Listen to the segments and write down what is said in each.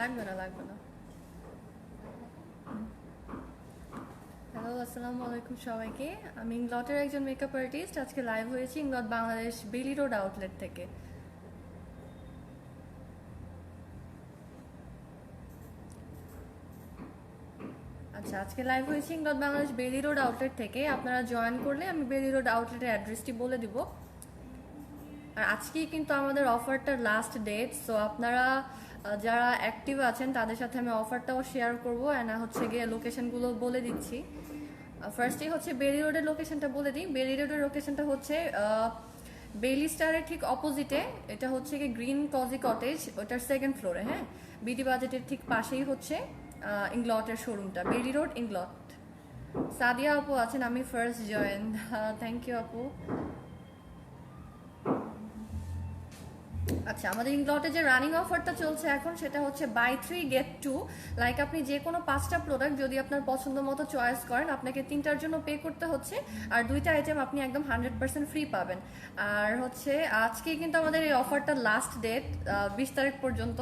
লাগবে না, লাগবে না। হ্যালো, আসসালামু আলাইকুম সবাইকে। আমি ইংলটের একজন মেকআপ আর্টিস্ট। আজকে লাইভ হয়েছি ইংলট বাংলাদেশ বেলি রোড আউটলেট থেকে। আচ্ছা, আজকে লাইভ হয়েছি ইংলট বাংলাদেশ বেলি রোড আউটলেট থেকে। আপনারা জয়েন করলে আমি বেলি রোড আউটলেটের অ্যাড্রেসটি বলে দিব। আর আজকেই কিন্তু আমাদের অফারটার লাস্ট ডেট। সো আপনারা যারা অ্যাক্টিভ আছেন তাদের সাথে আমি অফারটাও শেয়ার করবো। অ্যান্ড হচ্ছে গিয়ে লোকেশনগুলো বলে দিচ্ছি। ফার্স্টেই হচ্ছে বেলি রোডের লোকেশনটা বলে দিই। বেলি রোডের লোকেশনটা হচ্ছে বেইলি স্টারের ঠিক অপোজিটে। এটা হচ্ছে কি গ্রিন কজি কটেজ, ওটার সেকেন্ড ফ্লোরে। হ্যাঁ, বিডি বাজেটের ঠিক পাশেই হচ্ছে ইংলটের শোরুমটা, বেলি রোড ইংলট। সাদিয়া আপু আছেন, আমি ফার্স্ট জয়েন। থ্যাংক ইউ আপু। আচ্ছা, আমাদের ইংলটে যে রানিং অফারটা চলছে এখন, সেটা হচ্ছে বাই 3 গেট 2। লাইক আপনি যে কোনো 5টা প্রোডাক্ট যদি আপনার পছন্দ মতো চয়েস করেন, আপনাকে 3টার জন্য পে করতে হচ্ছে, আর 2টা আইটেম আপনি একদম 100% ফ্রি পাবেন। আর হচ্ছে আজকে কিন্তু আমাদের এই অফারটা লাস্ট ডেট 20 তারিখ পর্যন্ত।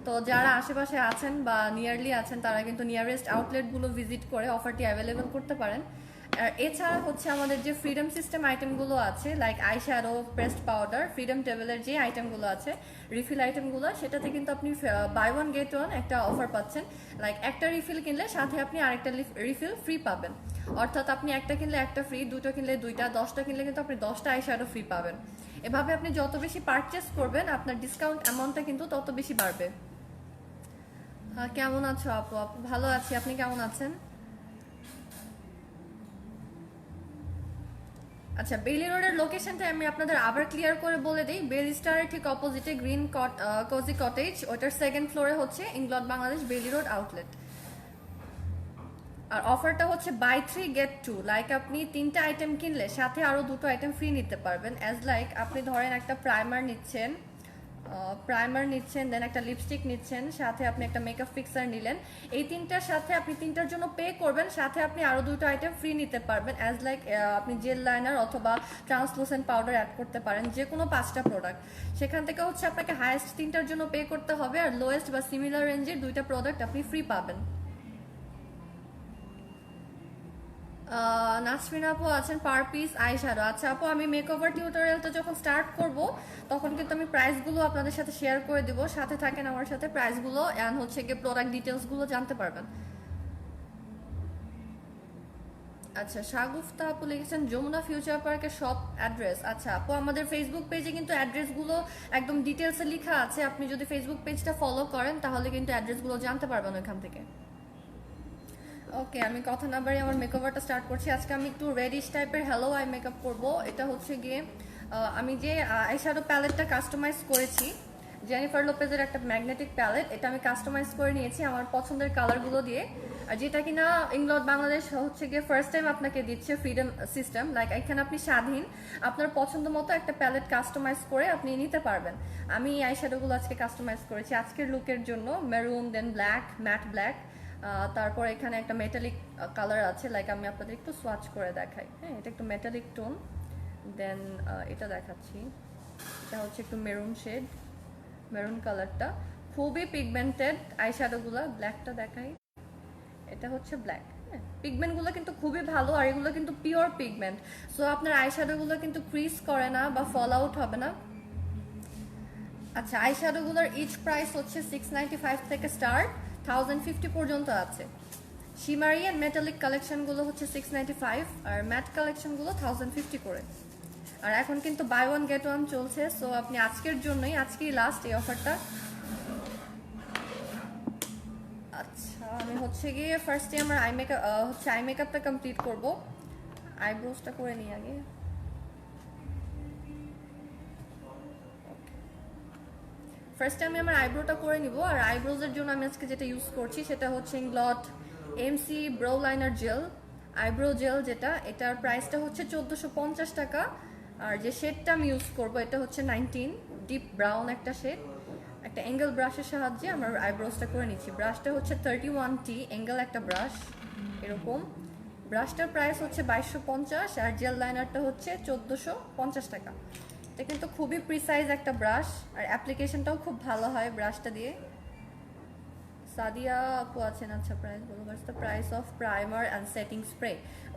তো যারা আশেপাশে আছেন বা নিয়ারলি আছেন, তারা কিন্তু নিয়ারেস্ট আউটলেটগুলো ভিজিট করে অফারটি অ্যাভেলেবেল করতে পারেন। আর এছাড়া হচ্ছে আমাদের যে ফ্রিডম সিস্টেম আইটেমগুলো আছে, like eye shadow, pressed powder, freedom টেবিলের যে আইটেমগুলো আছে, রিফিল আইটেমগুলো, সেটাতে কিন্তু আপনি বাই ওয়ান গেট ওয়ান একটা অফার পাচ্ছেন। লাইক একটা রিফিল কিনলে সাথে আপনি আরেকটা রিফিল ফ্রি পাবেন। অর্থাৎ আপনি একটা কিনলে একটা ফ্রি, দুটো কিনলে দুইটা, 10টা কিনলে কিন্তু আপনি 10টা আই শ্যাডো ফ্রি পাবেন। এভাবে আপনি যত বেশি পারচেস করবেন, আপনার ডিসকাউন্ট অ্যামাউন্টটা কিন্তু তত বেশি বাড়বে। হ্যাঁ, কেমন আছো আপু? আপু ভালো আছি, আপনি কেমন আছেন? আচ্ছা, বেইলি রোডের লোকেশনটা আমি আপনাদের আবার ক্লিয়ার করে বলে দিই। বেইলি স্টারের ঠিক অপোজিটে গ্রিন কোজি কটেজ, ওটার সেকেন্ড ফ্লোরে হচ্ছে ইংলট বাংলাদেশ বেইলি রোড আউটলেট। আর অফারটা হচ্ছে বাই 3 গেট 2। লাইক আপনি 3টা আইটেম কিনলে সাথে আরও 2টো আইটেম ফ্রি নিতে পারবেন। অ্যাজ লাইক আপনি ধরেন একটা প্রাইমার নিচ্ছেন, দেন একটা লিপস্টিক নিচ্ছেন, সাথে আপনি একটা মেকআপ ফিক্সার নিলেন। এই 3টার সাথে আপনি 3টার জন্য পে করবেন, সাথে আপনি আরও 2টো আইটেম ফ্রি নিতে পারবেন। অ্যাজ লাইক আপনি জেল লাইনার অথবা ট্রান্সলুসেন্ট পাউডার অ্যাড করতে পারেন, যে কোনো 5টা প্রোডাক্ট। সেখান থেকে হচ্ছে আপনাকে হায়েস্ট 3টার জন্য পে করতে হবে, আর লোয়েস্ট বা সিমিলার রেঞ্জের 2টা প্রোডাক্ট আপনি ফ্রি পাবেন। নাসরিন আপু আছেন, পার পিস আই শ্যাডো। আচ্ছা আপু, আমি মেকওভার টিউটোরিয়ালটা যখন স্টার্ট করব, তখন কিন্তু আমি প্রাইসগুলো আপনাদের সাথে শেয়ার করে দিব। সাথে থাকেন আমার সাথে, প্রাইসগুলো অ্যান্ড হচ্ছে গিয়ে প্রোডাক্ট ডিটেলসগুলো জানতে পারবেন। আচ্ছা, শাগুফতা আপু লিখেছেন যমুনা ফিউচার পার্কের শপ অ্যাড্রেস। আচ্ছা আপু, আমাদের ফেসবুক পেজে কিন্তু অ্যাড্রেসগুলো একদম ডিটেলসে লেখা আছে। আপনি যদি ফেসবুক পেজটা ফলো করেন, তাহলে কিন্তু অ্যাড্রেসগুলো জানতে পারবেন ওইখান থেকে। ওকে, আমি কথা না বাড়িয়ে আমার মেকওভারটা স্টার্ট করছি। আজকে আমি একটু রেডিশ টাইপের হ্যালো আই মেকআপ করব। এটা হচ্ছে গিয়ে আমি যে আই শ্যাডো প্যালেটটা কাস্টমাইজ করেছি, জেনিফার লোপেজের একটা ম্যাগনেটিক প্যালেট, এটা আমি কাস্টমাইজ করে নিয়েছি আমার পছন্দের কালারগুলো দিয়ে। আর যেটা কিনা ইংলট বাংলাদেশ হচ্ছে গিয়ে ফার্স্ট টাইম আপনাকে দিচ্ছে ফ্রিডম সিস্টেম। লাইক এখানে আপনি স্বাধীন, আপনার পছন্দ মতো একটা প্যালেট কাস্টমাইজ করে আপনি নিতে পারবেন। আমি এই আই শ্যাডোগুলো আজকে কাস্টমাইজ করেছি আজকের লুকের জন্য। Maroon, then black, matte black, তারপর এখানে একটা মেটালিক কালার আছে। লাইক আমি আপনাদের একটু সোয়াচ করে দেখাই। হ্যাঁ, এটা একটু মেটালিক টোন। দেন এটা দেখাচ্ছি, এটা হচ্ছে একটু মেরুন শেড, মেরুন কালারটা খুবই পিগমেন্টেড। আই শ্যাডোগুলো ব্ল্যাকটা দেখাই, এটা হচ্ছে ব্ল্যাক। হ্যাঁ, পিগমেন্টগুলো কিন্তু খুবই ভালো, আর এগুলো কিন্তু পিওর পিগমেন্ট। সো আপনার আই শ্যাডোগুলো কিন্তু ক্রিজ করে না বা ফল আউট হবে না। আচ্ছা, আই শ্যাডোগুলোর ইচ প্রাইস হচ্ছে 695 থেকে স্টার্ট, 1050 পর্যন্ত আছে। শিমারি অ্যান্ড মেটালিক কালেকশনগুলো হচ্ছে 695, আর ম্যাট কালেকশনগুলো 1050 করে। আর এখন কিন্তু বাই ওয়ান গেট ওয়ান চলছে। সো আপনি আজকের জন্যই, আজকেই লাস্ট এই অফারটা। আচ্ছা, আমি হচ্ছে গিয়ে ফার্স্টে আমার আই মেকআপটা কমপ্লিট করব। আইব্রোজটা করে নিই আগে। ফার্স্টে আমি আমার আইব্রোটা করে নিব। আর আইব্রোজের জন্য আমি আজকে যেটা ইউজ করছি সেটা হচ্ছে Inglot AMC brow liner gel, eyebrow gel যেটা, এটার প্রাইসটা হচ্ছে 1450 টাকা। আর যে শেডটা আমি ইউজ করব এটা হচ্ছে 19 ডিপ ব্রাউন একটা শেড। একটা অ্যাঙ্গেল ব্রাশের সাহায্যে আমার আইব্রোজটা করে নিচ্ছি। ব্রাশটা হচ্ছে 31T অ্যাঙ্গেল একটা ব্রাশ, এরকম। ব্রাশটার প্রাইস হচ্ছে 2250, আর জেল লাইনারটা হচ্ছে 1450 টাকা। এটা কিন্তু খুবই প্রিসাইজ একটা ব্রাশ, আর অ্যাপ্লিকেশনটাও খুব ভালো হয় ব্রাশটা দিয়ে। সাদিয়া আপু আছেন। আচ্ছা প্রাইস বলো, what's the price of primer and setting spray?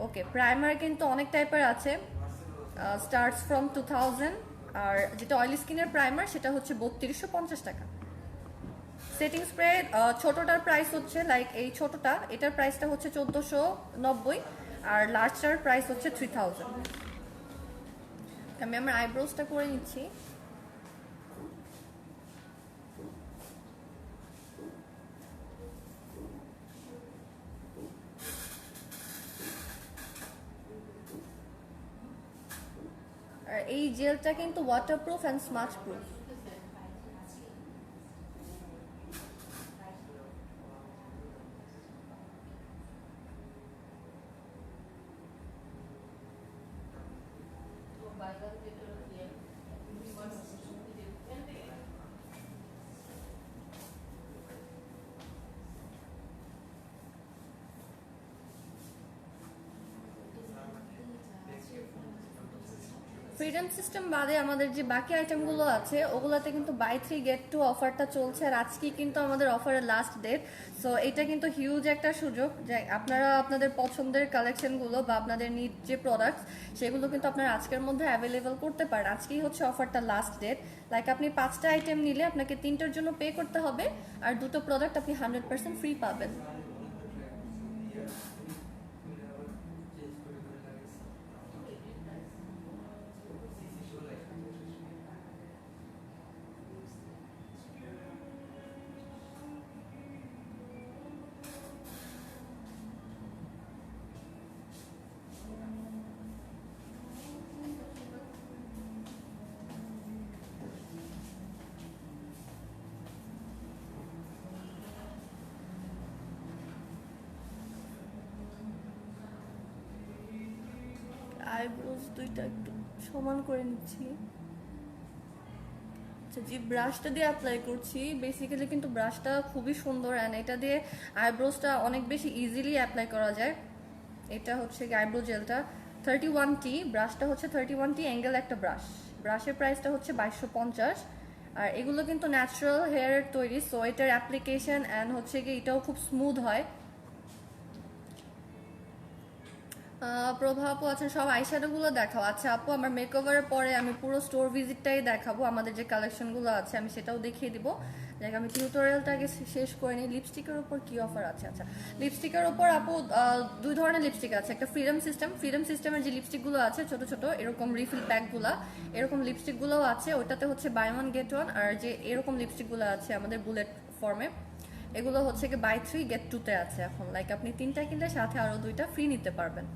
Okay, primer কিন্তু অনেক টাইপের আছে, স্টার্টস ফ্রম 2000, আর যেটা অয়েলি স্কিনের প্রাইমার সেটা হচ্ছে 3250 টাকা। সেটিং স্প্রে ছোটোটার প্রাইস হচ্ছে লাইক এই ছোটোটা, এটার প্রাইসটা হচ্ছে 1490, আর লার্জটার প্রাইস হচ্ছে 3000। আমি আমার আইব্রোজটা করে নিচ্ছি। আর এই জেলটা কিন্তু waterproof and smudge proof. Freedom system বাদে আমাদের যে বাকি আইটেমগুলো আছে ওগুলোতে কিন্তু বাই 3 গেট 2 অফারটা চলছে, আর আজকে কিন্তু আমাদের অফারের লাস্ট ডেট। সো এটা কিন্তু হিউজ একটা সুযোগ যে আপনারা আপনাদের পছন্দের কালেকশনগুলো বা আপনাদের নিড যে প্রোডাক্টস সেগুলো কিন্তু আপনারা আজকের মধ্যে অ্যাভেলেবল করতে পারেন। আজকেই হচ্ছে অফারটা লাস্ট ডেট। লাইক আপনি 5টা আইটেম নিলে আপনাকে 3টার জন্য পে করতে হবে, আর 2টো প্রোডাক্ট আপনি 100% ফ্রি পাবেন। আইব্রোজ দুইটা একটু সমান করে নিচ্ছি। আচ্ছা, যে ব্রাশটা দিয়ে অ্যাপ্লাই করছি বেসিক্যালি কিন্তু ব্রাশটা খুবই সুন্দর, অ্যান্ড এটা দিয়ে আইব্রোজটা অনেক বেশি ইজিলি অ্যাপ্লাই করা যায়। এটা হচ্ছে আইব্রো জেলটা 31T, ব্রাশটা হচ্ছে 31T অ্যাঙ্গেল একটা ব্রাশ। ব্রাশের প্রাইসটা হচ্ছে 2250। আর এগুলো কিন্তু ন্যাচারাল হেয়ারের তৈরি, সো এটার অ্যাপ্লিকেশন অ্যান্ড হচ্ছে কি এটাও খুব স্মুথ হয়। প্রভা আপু আছেন, সব আইশ্যাডোগুলো দেখাও। আচ্ছা আপু, আমার মেকওভারের পরে আমি পুরো স্টোর ভিজিটটাই দেখাবো, আমাদের যে কালেকশনগুলো আছে আমি সেটাও দেখিয়ে দিব। দেখ আমি টিউটোরিয়ালটা আগে শেষ করে নিই। লিপস্টিকের ওপর কি অফার আছে? আচ্ছা, লিপস্টিকের ওপর আপু দুই ধরনের লিপস্টিক আছে। একটা ফ্রিডম সিস্টেমের যে লিপস্টিকগুলো আছে ছোট ছোট এরকম রিফিল প্যাকগুলা, এরকম লিপস্টিকগুলোও আছে। ওইটাতে হচ্ছে বাই ওয়ান গেট ওয়ান। আর যে এরকম লিপস্টিকগুলো আছে আমাদের বুলেট ফর্মে, এগুলো হচ্ছে কি বাই 3 গেট 2-তে আছে এখন। লাইক আপনি 3টা কিনলে সাথে আরও 2টা ফ্রি নিতে পারবেন।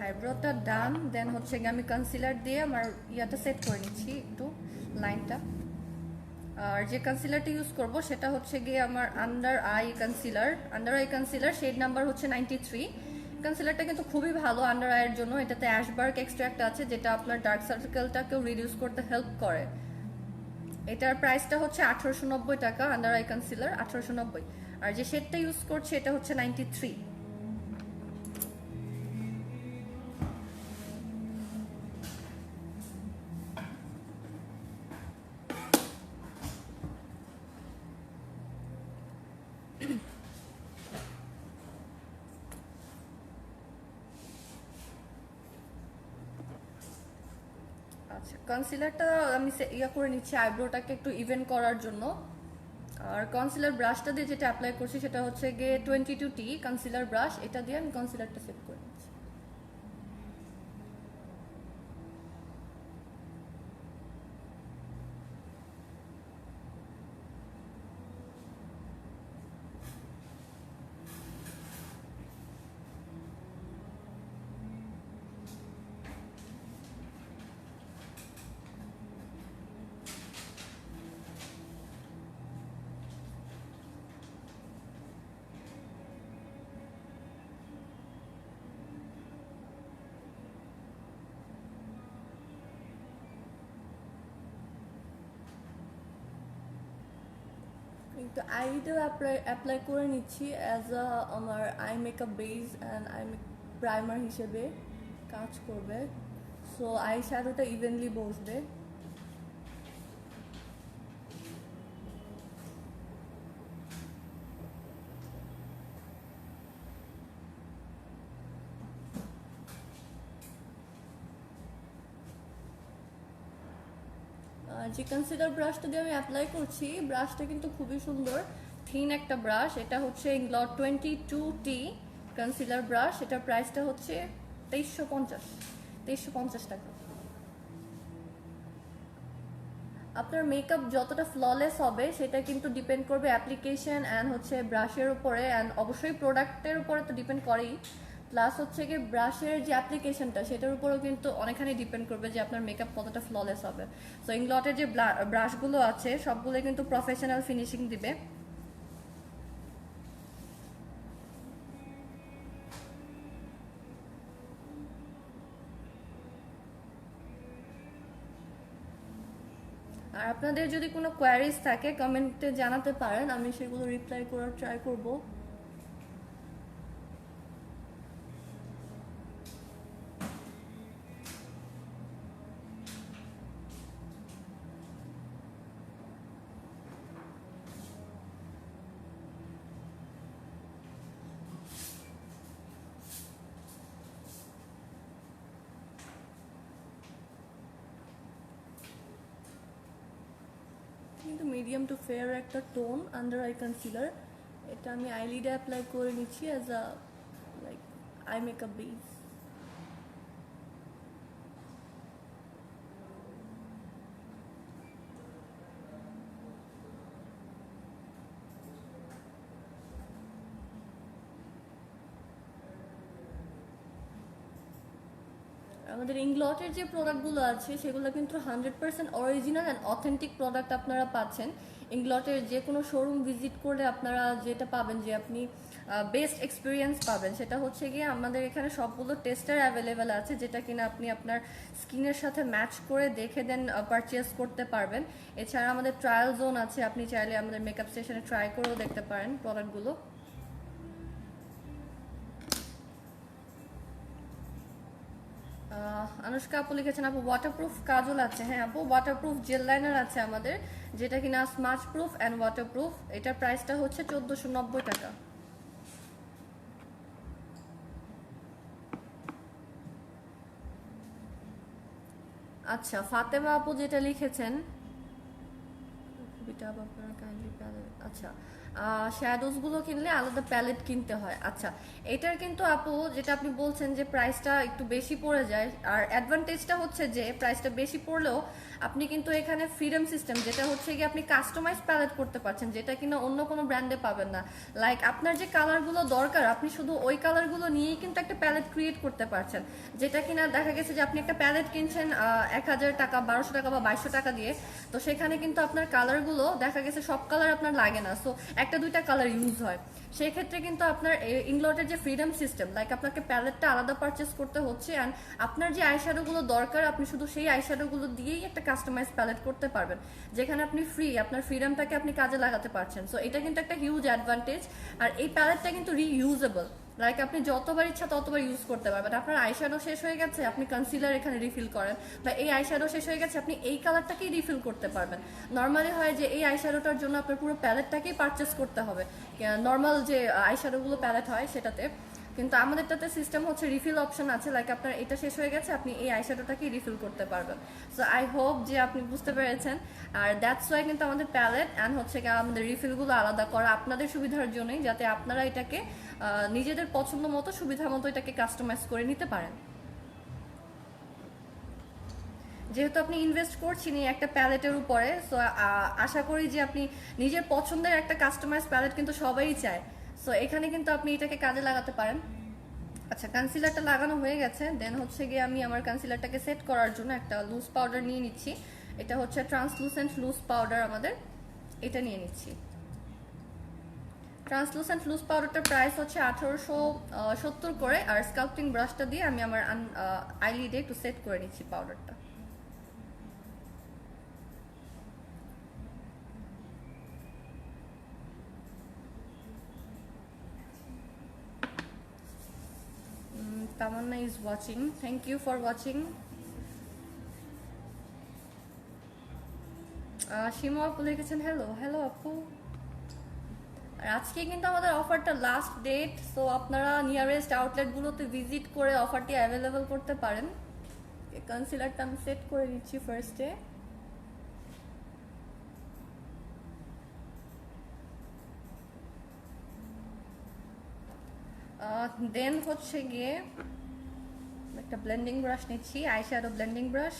আইব্রোটা ডান, দেন হচ্ছে গিয়ে আমি কনসিলার দিয়ে আমার ইয়াটা সেট করে নিচ্ছি একটু লাইনটা। আর যে কনসিলারটা ইউজ করব সেটা হচ্ছে গিয়ে আমার under eye concealer shade number হচ্ছে 93। কনসিলারটা কিন্তু খুবই ভালো আন্ডার আইয়ের জন্য। এটাতে অ্যাশবার্গ এক্সট্রাক্ট আছে যেটা আপনার ডার্ক সার্কেলটাকেও রিডিউস করতে হেল্প করে। এটার প্রাইসটা হচ্ছে 1890 টাকা, আন্ডার আই কনসিলার 1890। আর যে শেডটা ইউজ করছে এটা হচ্ছে 93। আচ্ছা, কনসিলারটা আমি করে নিচ্ছি আইব্রোটাকে একটু ইভেন করার জন্য। আর কনসিলার ব্রাশটা দিয়ে যেটা অ্যাপ্লাই করছি সেটা হচ্ছে গিয়ে 22T কনসিলার ব্রাশ, এটা দিয়ে আমি কনসিলারটা সেট করে নিচ্ছি। কিন্তু আইটাও অ্যাপ্লাই করে নিচ্ছি অ্যাজ আ আমার eye makeup base and I primer হিসেবে কাজ করবে। সো আই শ্যাডোটা ইভেনলি বসবে। যে কনসিলার ব্রাশটা দিয়ে আমি অ্যাপ্লাই করছি, ব্রাশটা কিন্তু খুবই সুন্দর, থিন একটা ব্রাশ। এটা হচ্ছে ইংলট 22T কনসিলার ব্রাশ। এটার প্রাইসটা হচ্ছে 2350 টাকা। আপনার মেকআপ যতটা ফ্ললেস হবে সেটা কিন্তু ডিপেন্ড করবে অ্যাপ্লিকেশন অ্যান্ড হচ্ছে ব্রাশের উপরে, অ্যান্ড অবশ্যই প্রোডাক্টের উপরে তো ডিপেন্ড করেই, প্লাস হচ্ছে কি ব্রাশের যে অ্যাপ্লিকেশনটা সেটার উপরেও কিন্তু অনেকখানি ডিপেন্ড করবে যে আপনার মেকআপ কতটা ফ্ললেস হবে। সো ইংলটের যে ব্রাশগুলো আছে সবগুলো কিন্তু প্রফেশনাল ফিনিশিং দিবে। আর আপনাদের যদি কোনো কোয়ারিজ থাকে কমেন্টে জানাতে পারেন, আমি সেগুলো রিপ্লাই করার ট্রাই করব। কিন্তু মিডিয়াম টু ফেয়ার একটা টোন আন্ডার আই কনসিলার, এটা আমি আইলিডে অ্যাপ্লাই করে নিচ্ছি as a like eye makeup base. আমাদের ইংলটের যে প্রোডাক্টগুলো আছে সেগুলো কিন্তু 100% অরিজিনাল অ্যান্ড অথেন্টিক প্রোডাক্ট আপনারা পাচ্ছেন। ইংলটের যে কোনো শোরুম ভিজিট করলে আপনারা যেটা পাবেন যে আপনি বেস্ট এক্সপিরিয়েন্স পাবেন, সেটা হচ্ছে গিয়ে আমাদের এখানে সবগুলো টেস্টার অ্যাভেলেবেল আছে, যেটা কিনা আপনি আপনার স্কিনের সাথে ম্যাচ করে দেখে দেন পারচেস করতে পারবেন। এছাড়া আমাদের ট্রায়াল জোন আছে, আপনি চাইলে আমাদের মেকআপ স্টেশনে ট্রাই করেও দেখতে পারেন প্রোডাক্টগুলো। আনুষ্কা আপু লিখেছেন আপু ওয়াটারপ্রুফ কাজল আছে। হ্যাঁ আপু, ওয়াটারপ্রুফ জেল লাইনার আছে আমাদের, যেটা কিনা স্মাচ প্রুফ অ্যান্ড ওয়াটারপ্রুফ। এটার প্রাইসটা হচ্ছে 1490 টাকা। আচ্ছা, ফাতেমা আপু যেটা লিখেছেন, আচ্ছা শ্যাডোজ গুলো কিনলে আলাদা প্যালেট কিনতে হয়। আচ্ছা, এটার কিন্তু আপু যেটা আপনি বলছেন যে প্রাইসটা একটু বেশি পড়ে যায়, আর অ্যাডভান্টেজটা হচ্ছে যে প্রাইসটা বেশি পড়লেও আপনি কিন্তু এখানে ফ্রিডম সিস্টেম, যেটা হচ্ছে কি আপনি কাস্টমাইজ প্যালেট করতে পারছেন, যেটা কিনা অন্য কোনো ব্র্যান্ডে পাবেন না। লাইক আপনার যে কালারগুলো দরকার আপনি শুধু ওই কালারগুলো নিয়েই কিন্তু একটা প্যালেট ক্রিয়েট করতে পারছেন, যেটা কিনা দেখা গেছে যে আপনি একটা প্যালেট কিনছেন 1000 টাকা, 1200 টাকা বা 2200 টাকা দিয়ে, তো সেখানে কিন্তু আপনার কালারগুলো দেখা গেছে সব কালার আপনার লাগে না, সো একটা দুইটা কালার ইউজ হয়। সেই ক্ষেত্রে কিন্তু আপনার ইংলটের যে ফ্রিডম সিস্টেম, লাইক আপনাকে প্যালেটটা আলাদা পারচেস করতে হচ্ছে, অ্যান্ড আপনার যে আইশ্যাডোগুলো দরকার আপনি শুধু সেই আইশ্যাডোগুলো দিয়েই একটা কাস্টমাইজ প্যালেট করতে পারবেন, যেখানে আপনি ফ্রি, আপনার ফ্রিডমটাকে আপনি কাজে লাগাতে পারছেন। সো এটা কিন্তু একটা হিউজ অ্যাডভান্টেজ। আর এই প্যালেটটা কিন্তু রিইউজেবল, লাইক আপনি যতবার ইচ্ছা ততবার ইউজ করতে পারবেন। আপনার আইশ্যাডো শেষ হয়ে গেছে, আপনি কনসিলার এখানে রিফিল করেন, বা এই আইশ্যাডো শেষ হয়ে গেছে আপনি এই কালারটাকেই রিফিল করতে পারবেন। নর্মালি হয় যে এই আইশ্যাডোটার জন্য আপনার পুরো প্যালেটটাকেই পারচেস করতে হবে, নর্মাল যে আইশ্যাডোগুলো প্যালেট হয় সেটাতে, কিন্তু আমাদেরটাতে সিস্টেম হচ্ছে রিফিল অপশন আছে, লাইক আপনার এটা শেষ হয়ে গেছে আপনি এই আইশ্যাডোটাকেই রিফিল করতে পারবেন। সো আই হোপ যে আপনি বুঝতে পেরেছেন। আর দ্যাটস ওয়াই কিন্তু আমাদের প্যালেট অ্যান্ড হচ্ছে আমাদের রিফিলগুলো আলাদা করা আপনাদের সুবিধার জন্যই, যাতে আপনারা এটাকে নিজেদের পছন্দ মতো সুবিধা মতো এটাকে কাস্টমাইজ করে নিতে পারেন। যেহেতু আপনি ইনভেস্ট করছেন একটা প্যালেটের উপরে, সো আশা করি যে আপনি নিজের পছন্দের একটা কাস্টমাইজ প্যালেট কিন্তু সবাই চায়, সো এখানে কিন্তু আপনি এটাকে কাজে লাগাতে পারেন। আচ্ছা, কনসিলারটা লাগানো হয়ে গেছে, দেন হচ্ছে গিয়ে আমি আমার কনসিলারটাকে সেট করার জন্য একটা লুজ পাউডার নিয়ে নিচ্ছি। এটা হচ্ছে ট্রান্সলুসেন্ট লুজ পাউডার আমাদের, এটা নিয়ে নিচ্ছি। ট্রান্সলুসেন্ট লুজ পাউডারটার প্রাইস হচ্ছে 1870 করে, আর স্কাল্পটিং ব্রাশটা দিয়ে আমি আমার আইলিডে একটু সেট করে নিচ্ছি পাউডারটা। Tamanna is watching. Thank you for watching. Shimu আপু লিখেছেন হ্যালো হ্যালো আপু। আর আজকে কিন্তু আমাদের অফারটা লাস্ট ডেট, সো আপনারা নিয়ারেস্ট আউটলেটগুলোতে ভিজিট করে অফারটি অ্যাভেলেবল করতে পারেন। কনসিলারটা আমি সেট করে দিচ্ছি ফার্স্টে। দেন হচ্ছে গিয়ে একটা ব্লেন্ডিং ব্রাশ নিচ্ছি, আই শ্যাডো ব্লেন্ডিং ব্রাশ,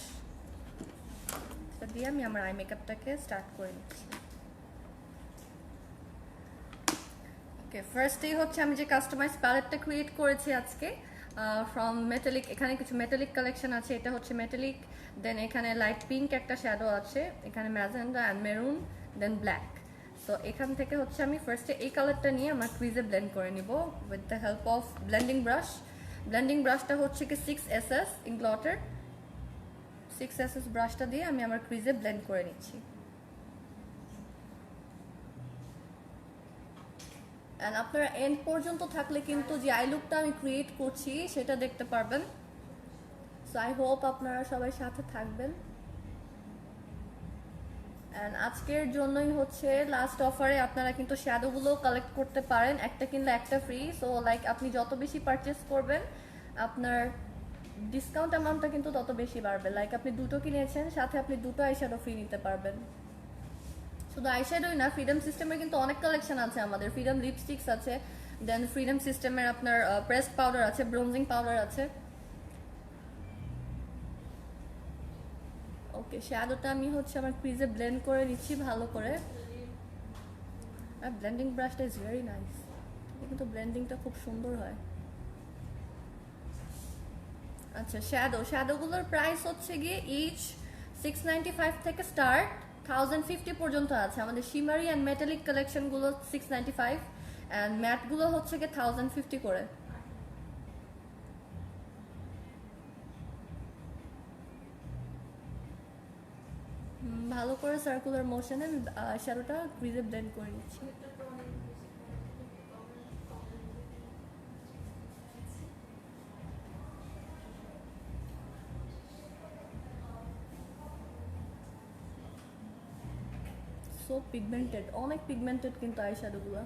সেটা দিয়ে আমি আমার আই মেকআপটাকে স্টার্ট করে নিচ্ছি। ওকে, ফার্স্টেই হচ্ছে আমি যে কাস্টমাইজ প্যালেটটা ক্রিয়েট করেছি আজকে ফ্রম মেটালিক, এখানে কিছু মেটালিক কালেকশন আছে, এটা হচ্ছে মেটালিক, দেন এখানে লাইট পিঙ্ক একটা শ্যাডো আছে, এখানে magenta and maroon, then black. So এখান থেকে হচ্ছে আমি ফার্স্টে এই কালারটা নিয়ে আমার ক্রিজে ব্লেন্ড করে নিব with the help of blending brush. Blending ব্রাশটা হচ্ছে কি 6SS ইনগ্লটার, 6SS ব্রাশটা দিয়ে আমি আমার ক্রিজে ব্লেন্ড করে নিচ্ছি। অ্যান্ড আপনারা এন্ড পর্যন্ত থাকলে কিন্তু যে আই লুকটা আমি ক্রিয়েট করছি সেটা দেখতে পারবেন। সো আই হোপ আপনারা সবাই সাথে থাকবেন। অ্যান্ড আজকের জন্যই হচ্ছে লাস্ট অফারে আপনারা কিন্তু শ্যাডোগুলো কালেক্ট করতে পারেন, একটা কিনলে একটা ফ্রি। সো লাইক আপনি যত বেশি পারচেস করবেন আপনার ডিসকাউন্ট অ্যামাউন্টটা কিন্তু তত বেশি বাড়বে। লাইক আপনি দুটো কিনেছেন, সাথে আপনি দুটো আই শ্যাডো ফ্রি নিতে পারবেন। শুধু আইশ্যাডোই না, ফ্রিডম সিস্টেমের কিন্তু অনেক কালেকশন আছে আমাদের। ফ্রিডম লিপস্টিক্স আছে, দেন ফ্রিডম সিস্টেমের আপনার প্রেসড পাউডার আছে, ব্রোনজিং পাউডার আছে। ওকে, শ্যাডোটা আমি হচ্ছে আমার ক্রিজে ব্লেন্ড করে নিচ্ছি ভালো করে। আর ব্লেন্ডিং ব্রাশটা ইজ ভেরি নাইস, কিন্তু ব্লেন্ডিংটা খুব সুন্দর হয়। আচ্ছা, শ্যাডোগুলোর প্রাইস হচ্ছে গিয়ে ইচ 695 থেকে স্টার্ট 1050 পর্যন্ত আছে। আমাদের শিমারি অ্যান্ড মেটালিক কালেকশনগুলো 695 অ্যান্ড ম্যাটগুলো হচ্ছে গিয়ে 1050 করে। ভালো করে সার্কুলার মোশনে আমি শ্যাডোটা ক্রিজে ব্লেন্ড করে নিচ্ছি। সো পিগমেন্টেড, অনেক পিগমেন্টেড কিন্তু আই শ্যাডোগুলো।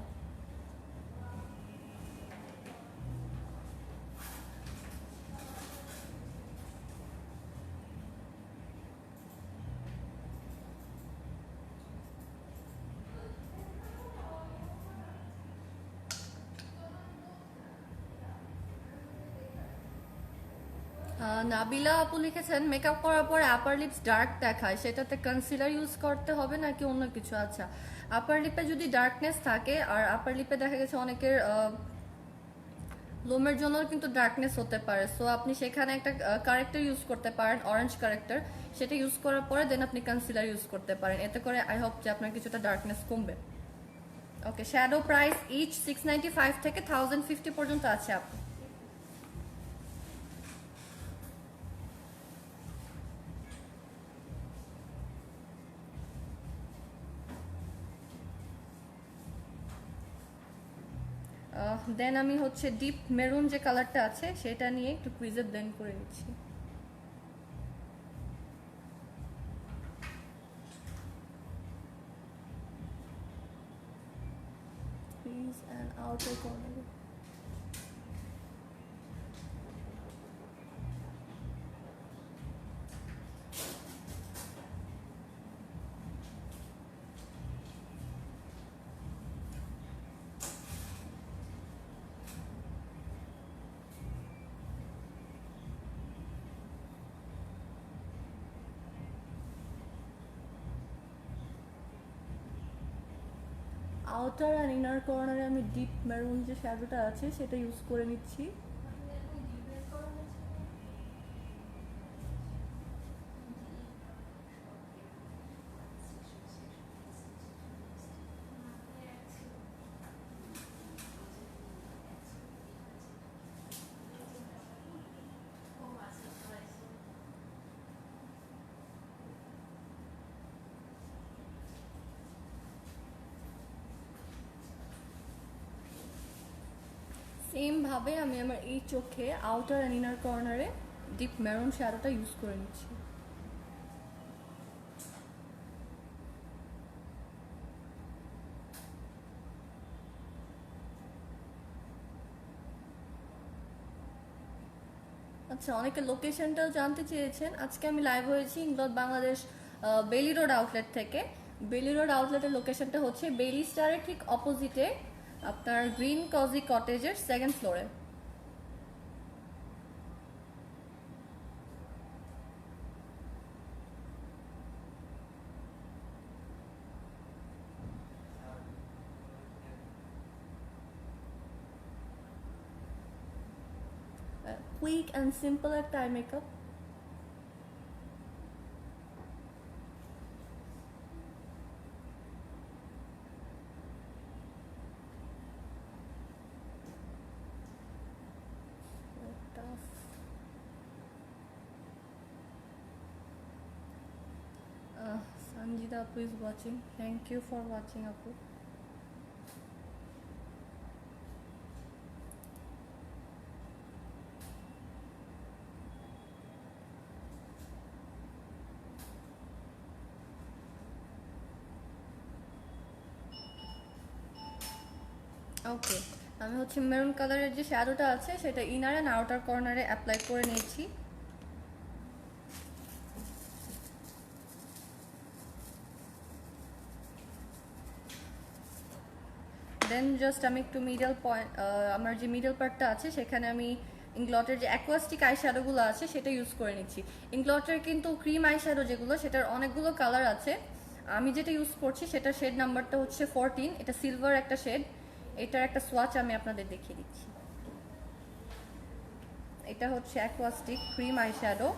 নাবিলা আপু লিখেছেন মেকআপ করার পর আপার লিপস ডার্ক দেখায়, সেটাতে কনসিলার ইউজ করতে হবে নাকি অন্য কিছু? আচ্ছা, আপার লিপে যদি ডার্কনেস থাকে, আর আপার লিপে দেখা গেছে অনেকের লোমের জন্য কিন্তু ডার্কনেস হতে পারে, সো আপনি সেখানে একটা কারেক্টার ইউজ করতে পারেন, অরেঞ্জ কারেক্টার, সেটা ইউজ করার পরে দেন আপনি কনসিলার ইউজ করতে পারেন। এতে করে আই হোপ যে আপনার কিছুটা ডার্কনেস কমবে। ওকে, শ্যাডো প্রাইস ইচ 695 থেকে 1050 পর্যন্ত আছে আপু। দেন আমি হচ্ছে ডিপ মেরুন যে কালারটা আছে সেটা নিয়ে একটু ক্রিজে ব্লেন্ড করে নিচ্ছি। Crease and outer corner. Outer and inner কর্নারে আমি ডিপ মেরুন যে শ্যাডোটা আছে সেটা ইউজ করে নিচ্ছি। সেম ভাবে আমি আমার এই চোখে আউটার অ্যান্ড ইনার কর্নারে ডিপ মেরুন শ্যাডোটা ইউজ করে নিচ্ছি। আচ্ছা, অনেকে লোকেশনটাও জানতে চেয়েছেন। আজকে আমি লাইভ হয়েছি ইংলট বাংলাদেশ বেলি রোড আউটলেট থেকে। বেলি রোড আউটলেটের লোকেশনটা হচ্ছে বেলি স্টারের ঠিক অপোজিটে আপনার গ্রিন কজি কটেজের সেকেন্ড ফ্লোরে। কুইক অ্যান্ড সিম্পল একটা eye makeup. Sanjida Apu is watching. Thank you for watching, Apu. ওকে, আমি হচ্ছে মেরুন কালারের যে শ্যাডোটা আছে সেটা ইনার অ্যান্ড আউটার কর্নারে অ্যাপ্লাই করে নিয়েছি। দেন জাস্ট আমি একটু মিডল পয়েন্ট, আমার যে মিডল পার্টটা আছে সেখানে আমি ইংলটের যে অ্যাকোয়াস্টিক আই শ্যাডোগুলো আছে সেটা ইউজ করে নিচ্ছি। ইংলটের কিন্তু ক্রিম আই শ্যাডো যেগুলো সেটার অনেকগুলো কালার আছে। আমি যেটা ইউজ করছি সেটার শেড নাম্বারটা হচ্ছে 14, এটা সিলভার একটা শেড। এটার একটা সোয়াচ আমি আপনাদের দেখিয়ে দিচ্ছি। এটা হচ্ছে অ্যাকোয়াস্টিক ক্রিম আই শ্যাডো,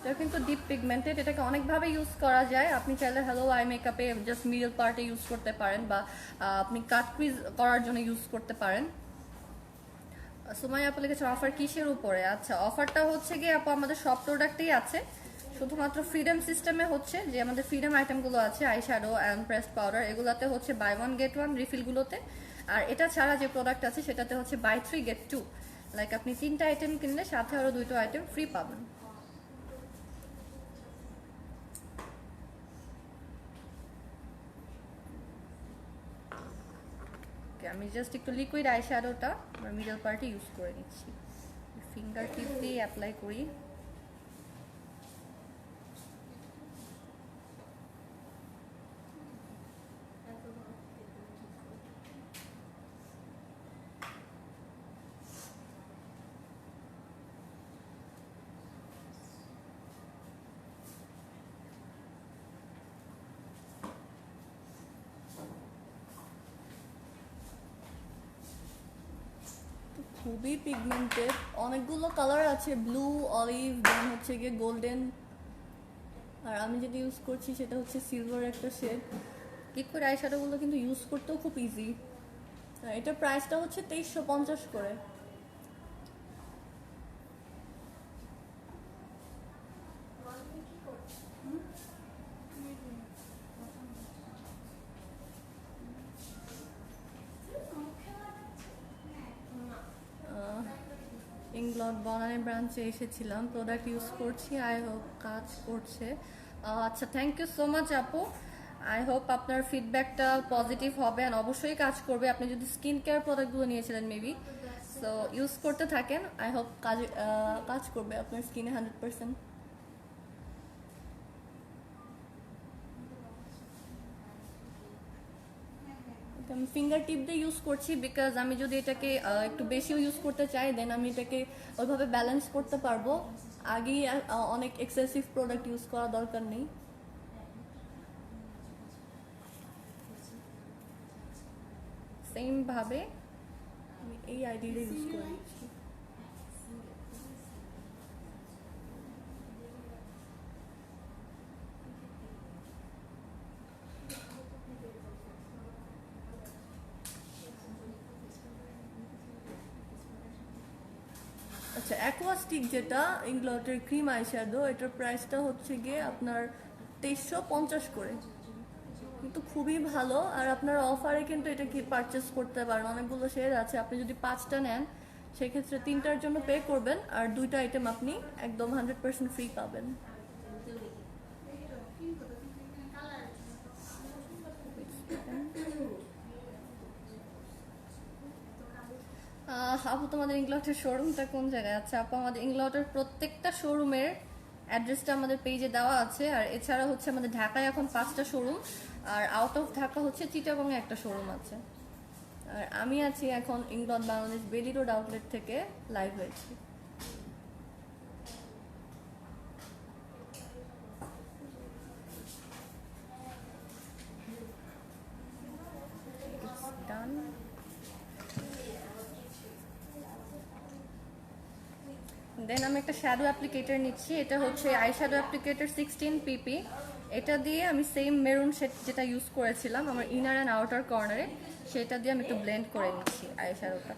এটা কিন্তু ডিপ পিগমেন্টেড, এটাকে অনেকভাবে ইউজ করা যায়। আপনি চাইলে হ্যালো আই মেকআপে জাস্ট মিডল পার্টে ইউজ করতে পারেন, বা আপনি কাট ক্রিজ করার জন্য ইউজ করতে পারেন। সুমাইয়া আপু লিখেছে অফার কিসের উপরে? আচ্ছা, অফারটা হচ্ছে গিয়ে আপু আমাদের সব প্রোডাক্টেই আছে, শুধুমাত্র ফ্রিডম সিস্টেমে হচ্ছে যে আমাদের ফ্রিডম আইটেমগুলো আছে eye shadow and pressed powder, এগুলোতে হচ্ছে বাই ওয়ান গেট ওয়ান রিফিলগুলোতে। আর এটা ছাড়া যে প্রোডাক্ট আছে সেটাতে হচ্ছে বাই 3 গেট 2, লাইক আপনি 3টা আইটেম কিনলে সাথে আরও 2টো আইটেম ফ্রি পাবেন। আমি জাস্ট একটু লিকুইড আই শ্যাডোটা আমার মিডল পার্টে ইউজ করে নিচ্ছি, ফিঙ্গার টিপ দিয়ে অ্যাপ্লাই করি। খুবই পিগমেন্টেড, অনেকগুলো কালার আছে, ব্লু, অলিভ, দেন হচ্ছে গিয়ে গোল্ডেন, আর আমি যেটা ইউজ করছি সেটা হচ্ছে সিলভার একটা শেড। লিকুইড আই শ্যাডোগুলো কিন্তু ইউজ করতেও খুব ইজি। এটার প্রাইসটা হচ্ছে 2350 করে। ইংলট বনানী ব্রাঞ্চে এসেছিলাম, প্রোডাক্ট ইউজ করছি, আই হোপ কাজ করছে। আচ্ছা, থ্যাংক ইউ সো মাচ আপু, আই হোপ আপনার ফিডব্যাকটা পজিটিভ হবে আর অবশ্যই কাজ করবে। আপনি যদি স্কিন কেয়ার প্রোডাক্টগুলো নিয়েছিলেন মেবি, সো ইউজ করতে থাকেন, আই হোপ কাজ করবে আপনার স্কিনে 100%। আমি ফিঙ্গার টিপ দিয়ে ইউজ করছি বিকজ আমি যদি এটাকে একটু বেশিও ইউজ করতে চাই দেন আমি এটাকে ওইভাবে ব্যালেন্স করতে পারবো। আগেই অনেক এক্সেসিভ প্রোডাক্ট ইউজ করা দরকার নেই। সেম ভাবে আমি এই আইডিটা ইউজ করেছি। আচ্ছা, অ্যাকোয়াস্টিক যেটা ইংলটের ক্রিম আই শ্যাডো, এটার প্রাইসটা হচ্ছে গিয়ে আপনার 2350 করে, কিন্তু খুবই ভালো। আর আপনার অফারে কিন্তু এটা কি পারচেস করতে পারেন, অনেকগুলো শেড আছে। আপনি যদি 5টা নেন সেক্ষেত্রে 3টার জন্য পে করবেন আর 2টা আইটেম আপনি একদম 100% ফ্রি পাবেন। আপু তোমাদের ইংলটের শোরুমটা কোন জায়গায়? আচ্ছা আপু, আমাদের ইংলটের প্রত্যেকটা শোরুমের অ্যাড্রেসটা আমাদের পেজে দেওয়া আছে। আর এছাড়া হচ্ছে আমাদের ঢাকায় এখন 5টা শোরুম, আর আউট অফ ঢাকা হচ্ছে চিটাগংয়ে একটা শোরুম আছে। আর আমি আছি এখন ইংলট বাংলাদেশ বেলি রোড আউটলেট থেকে লাইভ হয়েছি। দেন আমি একটা শ্যাডো অ্যাপ্লিকেটর নিচ্ছি, এটা হচ্ছে আই শ্যাডো অ্যাপ্লিকেটর 16 PP। এটা দিয়ে আমি সেম মেরুন শেড যেটা ইউজ করেছিলাম আমার ইনার অ্যান্ড আউটার কর্নারে, সেটা দিয়ে আমি একটু ব্লেন্ড করে নিচ্ছি আই শ্যাডোটা।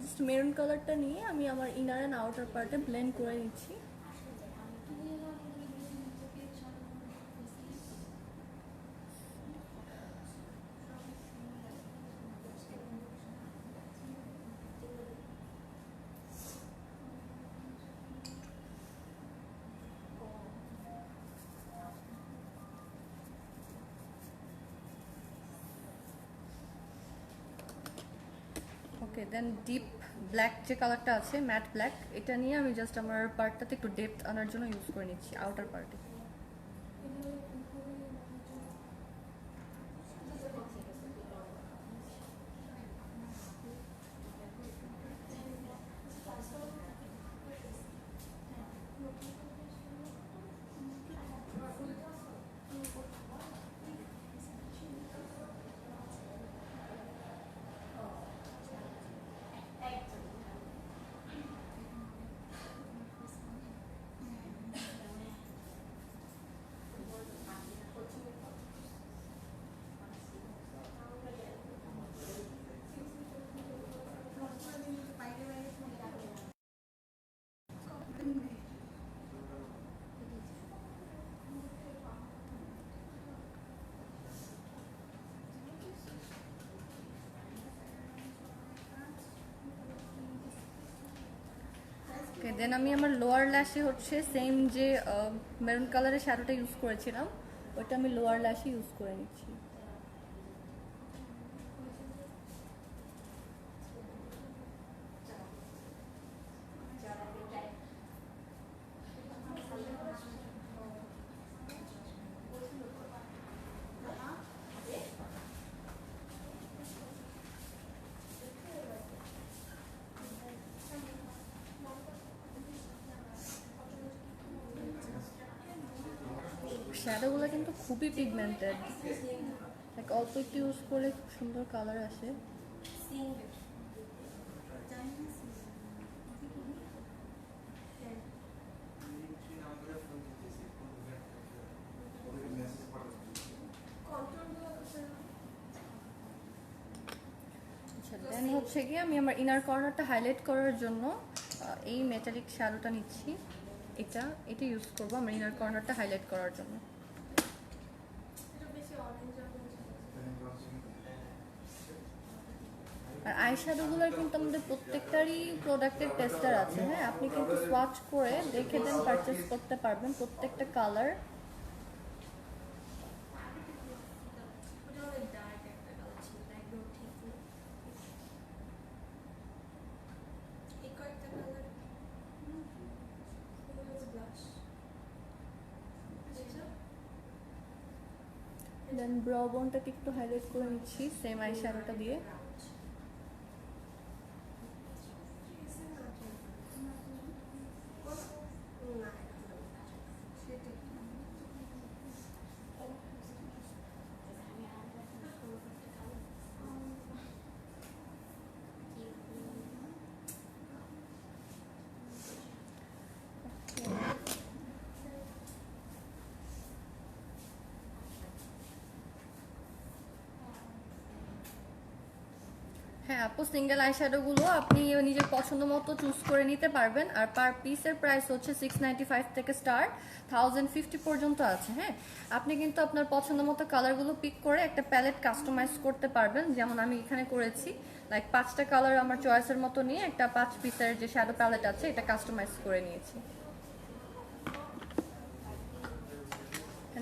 জাস্ট মেরুন কালারটা নিয়ে আমি আমার ইনার অ্যান্ড আউটার পার্টে ব্লেন্ড করে নিচ্ছি। ওকে, দেন ডিপ ব্ল্যাক যে কালারটা আছে ম্যাট ব্ল্যাক, এটা নিয়ে আমি জাস্ট আমার পার্টটাতে একটু ডেপথ আনার জন্য ইউজ করে নিচ্ছি আউটার পার্টে। ওকে, দেন আমি আমার লোয়ার ল্যাশে হচ্ছে সেম যে মেরুন কালারের শ্যাডোটা ইউজ করেছিলাম, ওইটা আমি লোয়ার ল্যাশে ইউজ করে নিচ্ছি। শ্যাডোগুলো কিন্তু খুবই পিগমেন্টেড, লাইক অল্প একটু ইউজ করলে খুব সুন্দর কালার আসে। দেন হচ্ছে গিয়ে আমি আমার ইনার কর্নারটা হাইলাইট করার জন্য এই মেটালিক শ্যাডোটা নিচ্ছি, এটা ইউজ করবো আমার ইনার কর্নারটা হাইলাইট করার জন্য। আর আই শ্যাডোগুলোর কিন্তু আমাদের প্রত্যেকটারই প্রোডাক্টের টেস্টার আছে, হ্যাঁ, আপনি কিন্তু সোয়াচ করে দেখে দেন পারচেস করতে পারবেন প্রত্যেকটা কালার। দেন ব্রো বোনটাকে একটু হাইলাইট করে নিচ্ছি সেম আই শ্যাডোটা দিয়ে। হ্যাঁ আপু, সিঙ্গেল আই শ্যাডোগুলো আপনি নিজের পছন্দ মতো চুজ করে নিতে পারবেন, আর পার পিসের প্রাইস হচ্ছে 695 থেকে স্টার্ট 1050 পর্যন্ত আছে। হ্যাঁ, আপনি কিন্তু আপনার পছন্দ মতো কালারগুলো পিক করে একটা প্যালেট কাস্টমাইজ করতে পারবেন, যেমন আমি এখানে করেছি, লাইক 5টা কালার আমার চয়েসের মতো নিয়ে একটা 5 পিসের যে শ্যাডো প্যালেট আছে এটা কাস্টমাইজ করে নিয়েছি।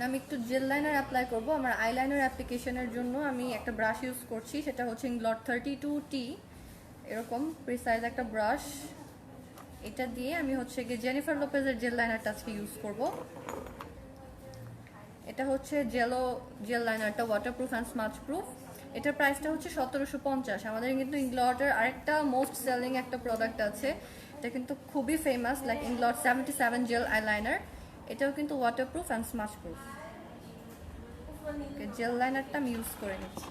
আমি একটু জেল লাইনার অ্যাপ্লাই করব। আমার আইলাইনার অ্যাপ্লিকেশনের জন্য আমি একটা ব্রাশ ইউজ করছি, সেটা হচ্ছে ইংলট 32T, এরকম প্রিসাইজ একটা ব্রাশ। এটা দিয়ে আমি হচ্ছে গিয়ে জেনিফার লোপেজের জেল লাইনারটা আজকে ইউজ করব। এটা হচ্ছে জেল লাইনারটা ওয়াটারপ্রুফ অ্যান্ড স্মাচ প্রুফ। এটার প্রাইসটা হচ্ছে 1750। আমাদের কিন্তু ইংলটের আরেকটা মোস্ট সেলিং একটা প্রোডাক্ট আছে, এটা কিন্তু খুবই famous, like Inglot 77 gel eyeliner. এটাও কিন্তু waterproof and smudge proof. Gel লাইনারটা আমি ইউজ করে নিচ্ছি।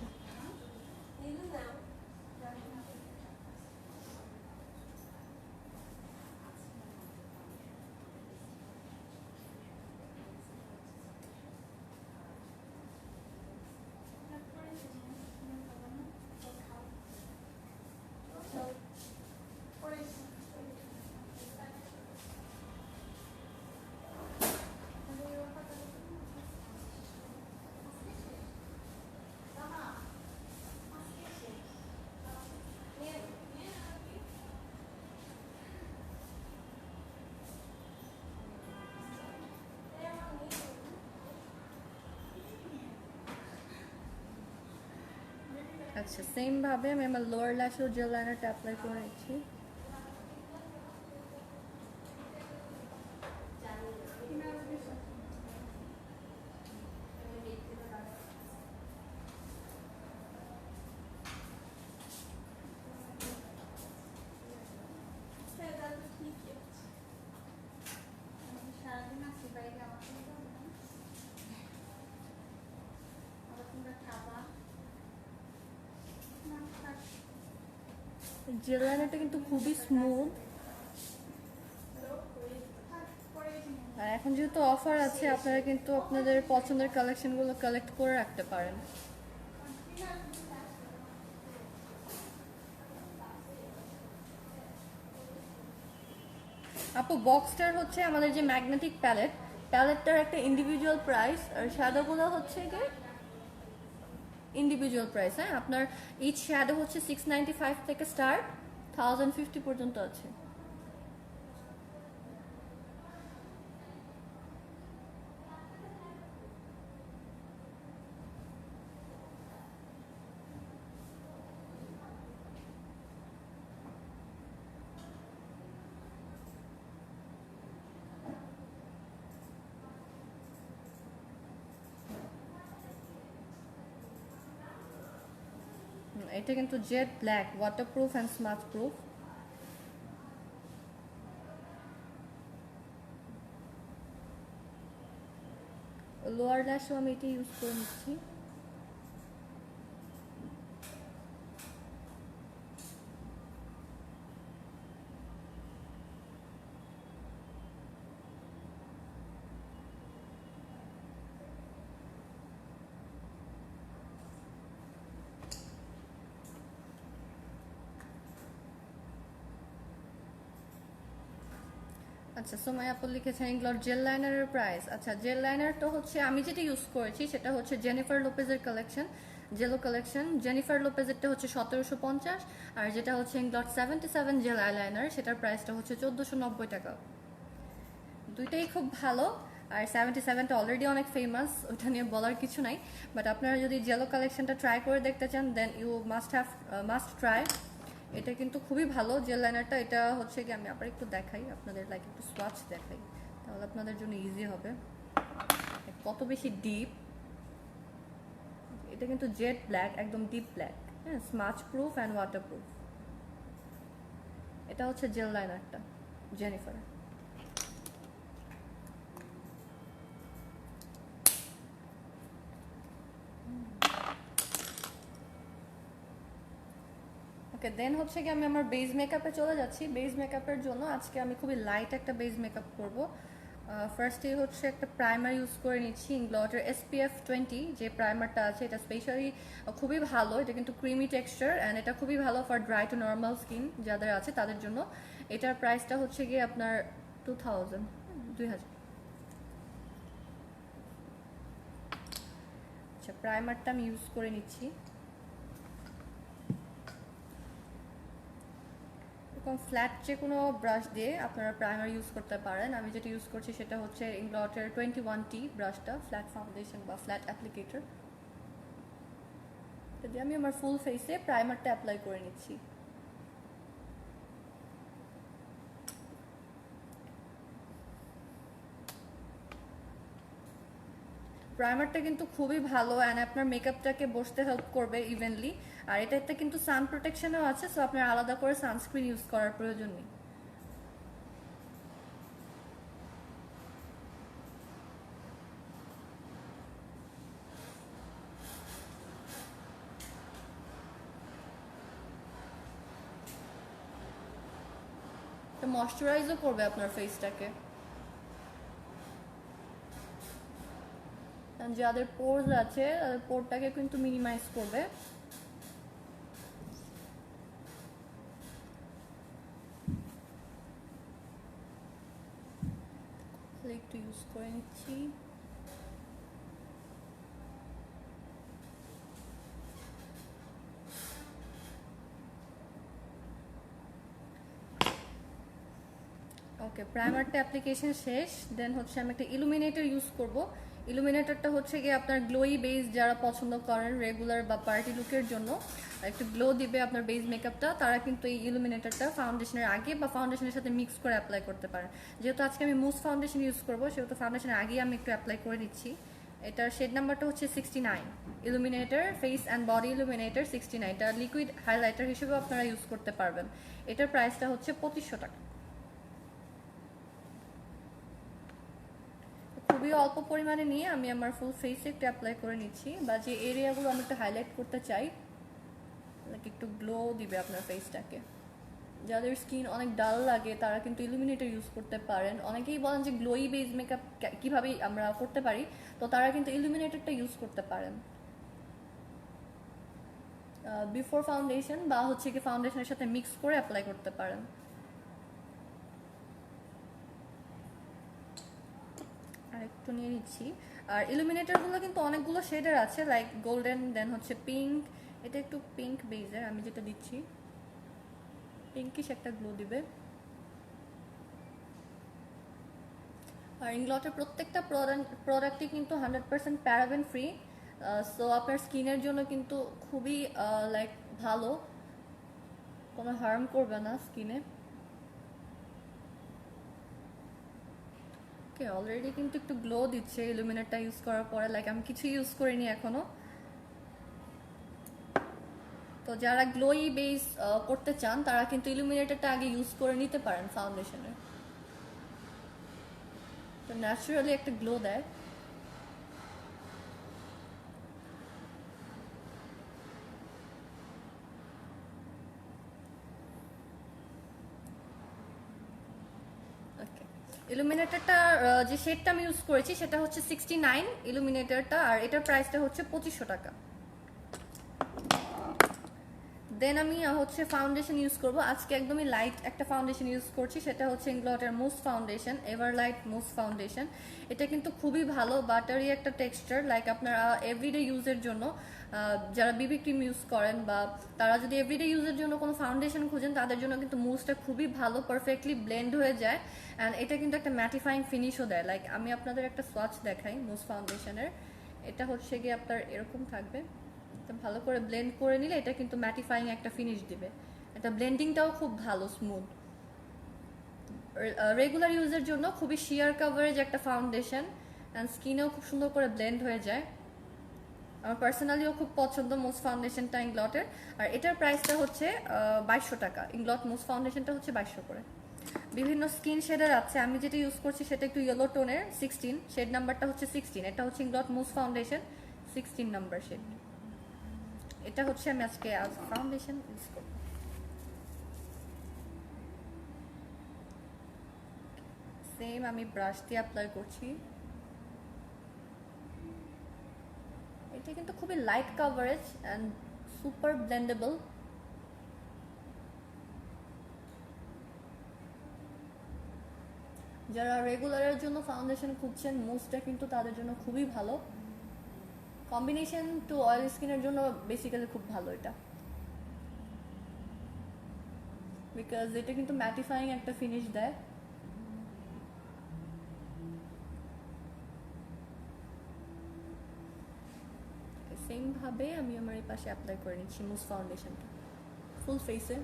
আচ্ছা, সেম ভাবে আমি আমার লোয়ার ল্যাশেও জেল লাইনারটা অ্যাপ্লাই করে নিচ্ছি। জেল লাইনারটা কিন্তু খুবই স্মুথ, আর এখন যেহেতু অফার আছে আপনারা কিন্তু আপনাদের পছন্দের কালেকশনগুলো কালেক্ট করে রাখতে পারেন। আপু বক্সটার হচ্ছে আমাদের যে ম্যাগনেটিক প্যালেটটার একটা ইন্ডিভিজুয়াল প্রাইস, আর শ্যাডোগুলো হচ্ছে গিয়ে ইন্ডিভিজুয়াল প্রাইস। হ্যাঁ, আপনার ইচ শ্যাডো হচ্ছে 695 থেকে স্টার্ট 1050 পর্যন্ত আছে। এটা কিন্তু jet black waterproof and smudge proof. Lower ল্যাশও আমি এটা ইউজ করে নিচ্ছি। আচ্ছা, সোমাই আপু লিখেছেন ইংলট জেল লাইনারের প্রাইস। আচ্ছা, জেল লাইনারটা হচ্ছে আমি যেটা ইউজ করেছি সেটা হচ্ছে জেনিফার লোপেজের কালেকশন, জেলো কালেকশন। জেনিফার লোপেজেরটা হচ্ছে 1750, আর যেটা হচ্ছে ইংলট 77 জেল আইলাইনার সেটার প্রাইসটা হচ্ছে 1490 টাকা। দুইটাই খুব ভালো, আর 77টা অলরেডি অনেক ফেমাস, ওটা নিয়ে বলার কিছু নাই। বাট আপনারা যদি জেলো কালেকশনটা ট্রাই করে দেখতে চান দেন ইউ মাস্ট ট্রাই। এটা কিন্তু খুবই ভালো জেল লাইনারটা। এটা হচ্ছে কি আমি আবার একটু দেখাই আপনাদের, লাইক একটু সোয়াচ দেখাই, তাহলে আপনাদের জন্য ইজি হবে কত বেশি ডিপ। এটা কিন্তু জেড ব্ল্যাক, একদম ডিপ ব্ল্যাক। হ্যাঁ, smudge proof and water proof. এটা হচ্ছে জেল লাইনারটা জেনিফার। ওকে, দেন হচ্ছে কি আমি আমার বেস মেকআপে চলে যাচ্ছি। বেস মেকআপের জন্য আজকে আমি খুবই লাইট একটা বেস মেকআপ করব। ফার্স্টে হচ্ছে একটা প্রাইমার ইউজ করে নিচ্ছি, ইংলটের SPF 20 যে প্রাইমারটা আছে, এটা স্পেশালি খুবই ভালো। এটা কিন্তু ক্রিমি টেক্সচার অ্যান্ড এটা খুবই ভালো for dry two normal skin যাদের আছে তাদের জন্য। এটার প্রাইসটা হচ্ছে গিয়ে আপনার 2000। আচ্ছা, প্রাইমারটা আমি ইউজ করে নিচ্ছি। এরকম ফ্ল্যাট যে কোনো ব্রাশ দিয়ে আপনারা প্রাইমার ইউজ করতে পারেন। আমি যেটা ইউজ করছি সেটা হচ্ছে ইংলটের 21T ব্রাশটা, ফ্ল্যাট ফাউন্ডেশন বা ফ্ল্যাট অ্যাপ্লিকেটর। যদি আমি আমার ফুল ফেসে প্রাইমারটা অ্যাপ্লাই করে নিচ্ছি। প্রাইমারটা কিন্তু খুবই ভালো অ্যান্ড আপনার মেকআপটাকে বসতে হেল্প করবে ইভেনলি। আর এটাতে কিন্তু সান প্রোটেকশনও আছে, সো আপনার আলাদা করে সানস্ক্রিন ইউজ করার প্রয়োজন নেই। ময়শ্চারাইজও করবে আপনার ফেসটাকে। যাদের পোরস আছে তাদের পোরটাকে কিন্তু মিনিমাইজ করবে। একটু ইউজ করে নিচ্ছি। ওকে, প্রাইমারটা অ্যাপ্লিকেশন শেষ। দেন হচ্ছে আমি একটা ইলুমিনেটর ইউজ করব। ইলুমিনেটরটা হচ্ছে গিয়ে আপনার গ্লোই বেস যারা পছন্দ করেন রেগুলার বা পার্টি লুকের জন্য, একটু গ্লো দিবে আপনার বেস মেকআপটা, তারা কিন্তু এই ইলুমিনেটরটা ফাউন্ডেশনের আগে বা ফাউন্ডেশনের সাথে মিক্স করে অ্যাপ্লাই করতে পারেন। যেহেতু আজকে আমি মুস ফাউন্ডেশন ইউজ করবো, সেহেতু ফাউন্ডেশনের আগেই আমি একটু অ্যাপ্লাই করে নিচ্ছি। এটার শেড নাম্বারটা হচ্ছে 69, illuminator face and body illuminator 69। এটা লিকুইড হাইলাইটার হিসেবেও আপনারা ইউজ করতে পারবেন। এটার প্রাইসটা হচ্ছে 2500 টাকা। খুবই অল্প পরিমাণে নিয়ে আমি আমার ফুল ফেসে একটু অ্যাপ্লাই করে নিচ্ছি, বা যে এরিয়াগুলো আমি একটু হাইলাইট করতে চাই, একটু গ্লো দিবে আপনার ফেসটাকে। যাদের স্কিন অনেক ডাল লাগে তারা কিন্তু ইলুমিনেটর ইউজ করতে পারেন। অনেকেই বলেন যে গ্লোই বেস মেকআপ কীভাবে আমরা করতে পারি, তো তারা কিন্তু ইলুমিনেটরটা ইউজ করতে পারেন বিফোর ফাউন্ডেশন, বা হচ্ছে কি ফাউন্ডেশনের সাথে মিক্স করে অ্যাপ্লাই করতে পারেন। আর একটু নিয়ে নিচ্ছি। আর ইলুমিনেটরগুলো কিন্তু অনেকগুলো শেডের আছে, লাইক গোল্ডেন, দেন হচ্ছে পিঙ্ক। এটা একটু পিঙ্ক বেজের, আমি যেটা দিচ্ছি পিঙ্কিশ একটা গ্লো দিবে। আর ইংলটের প্রত্যেকটা প্রোডাক্টই কিন্তু 100% প্যারাবেন ফ্রি, সো আপনার স্কিনের জন্য কিন্তু খুবই লাইক ভালো, কোনো হার্ম করবে না স্কিনে। ওকে, অলরেডি কিন্তু একটু গ্লো দিচ্ছে ইলুমিনেটরটা ইউজ করার পরে, লাইক আমি কিছু ইউজ করিনি এখনো। তো যারা গ্লোই বেস করতে চান তারা কিন্তু ইলুমিনেটরটা আগে ইউজ করে নিতে পারেন ফাউন্ডেশনে, তো ন্যাচারালি একটা গ্লো দেয়। ওকে, ইলুমিনেটরটা যে শেডটা আমি ইউজ করেছি সেটা হচ্ছে 69 ইলুমিনেটরটা, আর এটার প্রাইসটা হচ্ছে 2500 টাকা। দেন আমি হচ্ছে ফাউন্ডেশন ইউজ করব। আজকে একদমই লাইট একটা ফাউন্ডেশন ইউজ করছি, সেটা হচ্ছে ইংলটের মুস ফাউন্ডেশন, এভারলাইট মুস ফাউন্ডেশন। এটা কিন্তু খুবই ভালো, বাটারি একটা টেক্সচার, লাইক আপনারা এভরিডে ইউজের জন্য যারা বিবি ক্রিম ইউজ করেন, বা তারা যদি এভরিডে ইউজের জন্য কোনো ফাউন্ডেশন খুঁজেন, তাদের জন্য কিন্তু মুসটা খুবই ভালো, পারফেক্টলি ব্লেন্ড হয়ে যায়। অ্যান্ড এটা কিন্তু একটা ম্যাটিফাইং ফিনিশও দেয়। লাইক আমি আপনাদের একটা সোয়াচ দেখাই মুস ফাউন্ডেশনের। এটা হচ্ছে গিয়ে আপনার এরকম থাকবে, ভালো করে ব্লেন্ড করে নিলে এটা কিন্তু ম্যাটিফাইং একটা ফিনিশ দিবে। এটা ব্লেন্ডিংটাও খুব ভালো, স্মুথ। রেগুলার ইউজের জন্য খুবই শিয়ার কাভারেজ একটা ফাউন্ডেশন, অ্যান্ড স্কিনেও খুব সুন্দর করে ব্লেন্ড হয়ে যায়। আমার পার্সোনালিও খুব পছন্দ মুস ফাউন্ডেশনটা ইংলটের। আর এটার প্রাইসটা হচ্ছে 2200 টাকা। ইংলট মুস ফাউন্ডেশনটা হচ্ছে 2200 করে। বিভিন্ন স্কিন শেডার আছে, আমি যেটা ইউজ করছি সেটা একটু ইয়েলো টোনের, 16 শেড নাম্বারটা হচ্ছে 16। এটা হচ্ছে ইংলট মুস ফাউন্ডেশন 16 নাম্বার শেড। এটা হচ্ছে আমি আজকে ফাউন্ডেশন ইউজ করব। সেম আমি ব্রাশ দিয়ে অ্যাপ্লাই করছি। এটা কিন্তু খুবই লাইট কাভারেজ অ্যান্ড সুপার ব্লেন্ডেবল। যারা রেগুলারের জন্য ফাউন্ডেশন খুঁজছেন, মুসটা কিন্তু তাদের জন্য খুবই ভালো। কম্বিনেশন টু অয়েল স্কিনের জন্য বেসিক্যালি খুব ভালো এটা। বিকজ এটা কিন্তু ম্যাটিফাইং একটা ফিনিশ দেয়। সেম ভাবে আমি আমার এই পাশে অ্যাপ্লাই করে নিচ্ছি মুস ফাউন্ডেশনটা ফুল ফেসে।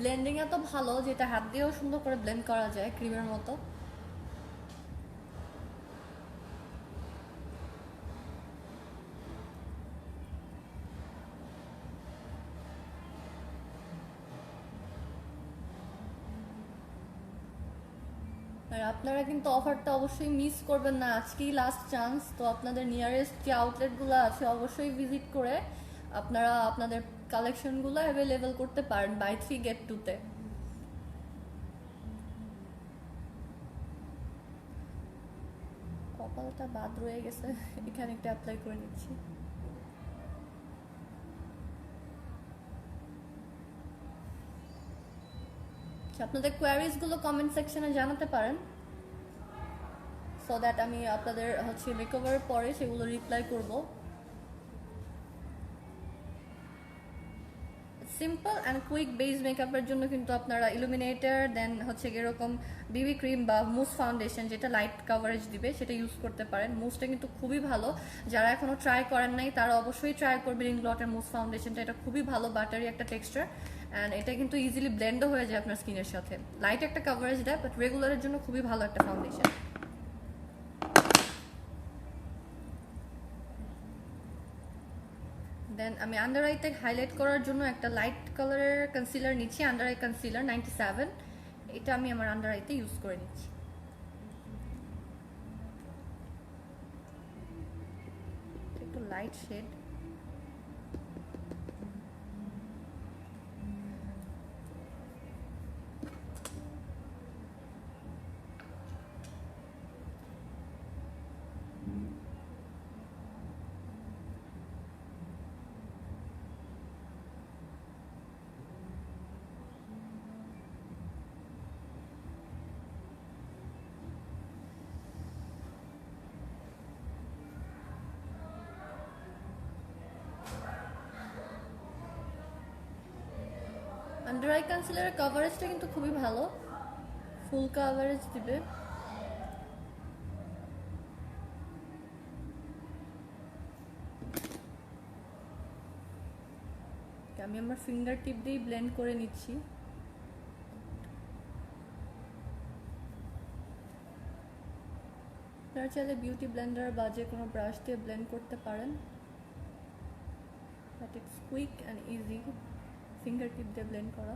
ব্লেন্ডিং এত ভালো যেটা হাত দিয়েও সুন্দর করে ব্লেন্ড করা যায় ক্রিমের মতো। আর আপনারা কিন্তু অফারটা অবশ্যই মিস করবেন না, আজকেই লাস্ট চান্স। তো আপনাদের নিয়ারেস্ট যে আউটলেটগুলো আছে অবশ্যই ভিজিট করে আপনারা আপনাদের কালেকশনগুলো অ্যাভেলেবেল করতে পারেন বাই 3 get 2-তে। কপালটা বাদ রয়ে গেছে, এখানে একটা অ্যাপ্লাই করে নিচ্ছি। আপনাদের কোয়ারিজগুলো কমেন্ট সেকশনে জানাতে পারেন, সো দ্যাট আমি আপনাদের হচ্ছে মেকওভারের পরে সেগুলো রিপ্লাই করব। সিম্পল অ্যান্ড কুইক বেস মেকআপের জন্য কিন্তু আপনারা ইলুমিনেটর দেন হচ্ছে এরকম বিবি ক্রিম বা মুস ফাউন্ডেশন যেটা লাইট কাভারেজ দিবে সেটা ইউজ করতে পারেন। মুসটা কিন্তু খুবই ভালো, যারা এখনো ট্রাই করেন নাই তারা অবশ্যই ট্রাই করবেন ইনগ্লটের মুস ফাউন্ডেশনটা। এটা খুবই ভালো, বাটারি একটা টেক্সচার, অ্যান্ড এটা কিন্তু ইজিলি ব্লেন্ডও হয়ে যায় আপনার স্কিনের সাথে। লাইট একটা কাভারেজ দেয়, বাট রেগুলারের জন্য খুবই ভালো একটা ফাউন্ডেশন। দেন আমি আন্ডার আইতে হাইলাইট করার জন্য একটা লাইট কালারের কনসিলার নিচ্ছি, আন্ডার আই কনসিলার 97। এটা আমি আমার আন্ডার আইতে ইউজ করে নিচ্ছি। একটু লাইট শেড। আন্ডার আই কনসিলারের কভারেজটা কিন্তু খুবই ভালো, ফুল কভারেজ দিবে। আমি আমার ফিঙ্গার টিপ দিয়ে ব্লেন্ড করে নিচ্ছি। আপনারা চাইলে বিউটি ব্লেন্ডার বা যে কোনো ব্রাশ দিয়ে ব্লেন্ড করতে পারেন, but it's quick and easy finger tip দিয়ে ব্লেন্ড করা।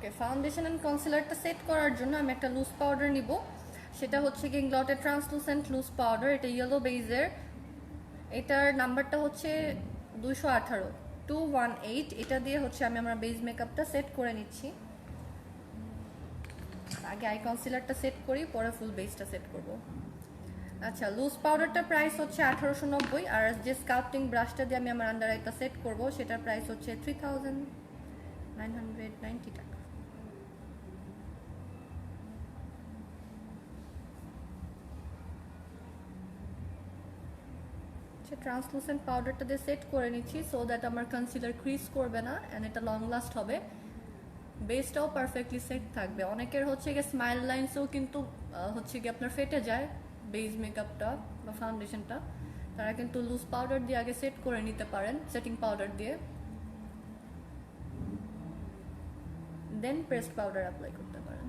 ওকে, ফাউন্ডেশন অ্যান্ড কনসিলারটা সেট করার জন্য আমি একটা লুজ পাউডার নিব। সেটা হচ্ছে ইনগ্লটের ট্রান্সলুসেন্ট লুজ পাউডার, এটা ইয়েলো বেজের। এটার নাম্বারটা হচ্ছে 218 218। এটা দিয়ে হচ্ছে আমি আমার বেজ মেকআপটা সেট করে নিচ্ছি। আগে আই কনসিলারটা সেট করি, পরে ফুল বেসটা সেট করব। আচ্ছা, লুজ পাউডারটার প্রাইস হচ্ছে 1890, আর যে স্কাল্পটিং ব্রাশটা দিয়ে আমি আমার আন্ডার আইটা সেট করব সেটার প্রাইস হচ্ছে 3990 টাকা। ট্রান্সলুসেন্ট পাউডারটা দিয়ে সেট করে নিচ্ছি সো দ্যাট আমার কনসিলার ক্রিজ করবে না অ্যান্ড এটা লং লাস্ট হবে। বেসটাও পারফেক্টলি সেট থাকবে। অনেকের হচ্ছে গিয়ে স্মাইল লাইন্সও কিন্তু হচ্ছে গিয়ে আপনার ফেটে যায় বেস মেকআপটা বা ফাউন্ডেশনটা, তারা কিন্তু লুজ পাউডার দিয়ে আগে সেট করে নিতে পারেন, সেটিং পাউডার দিয়ে, দেন পেস্ট পাউডার অ্যাপ্লাই করতে পারেন।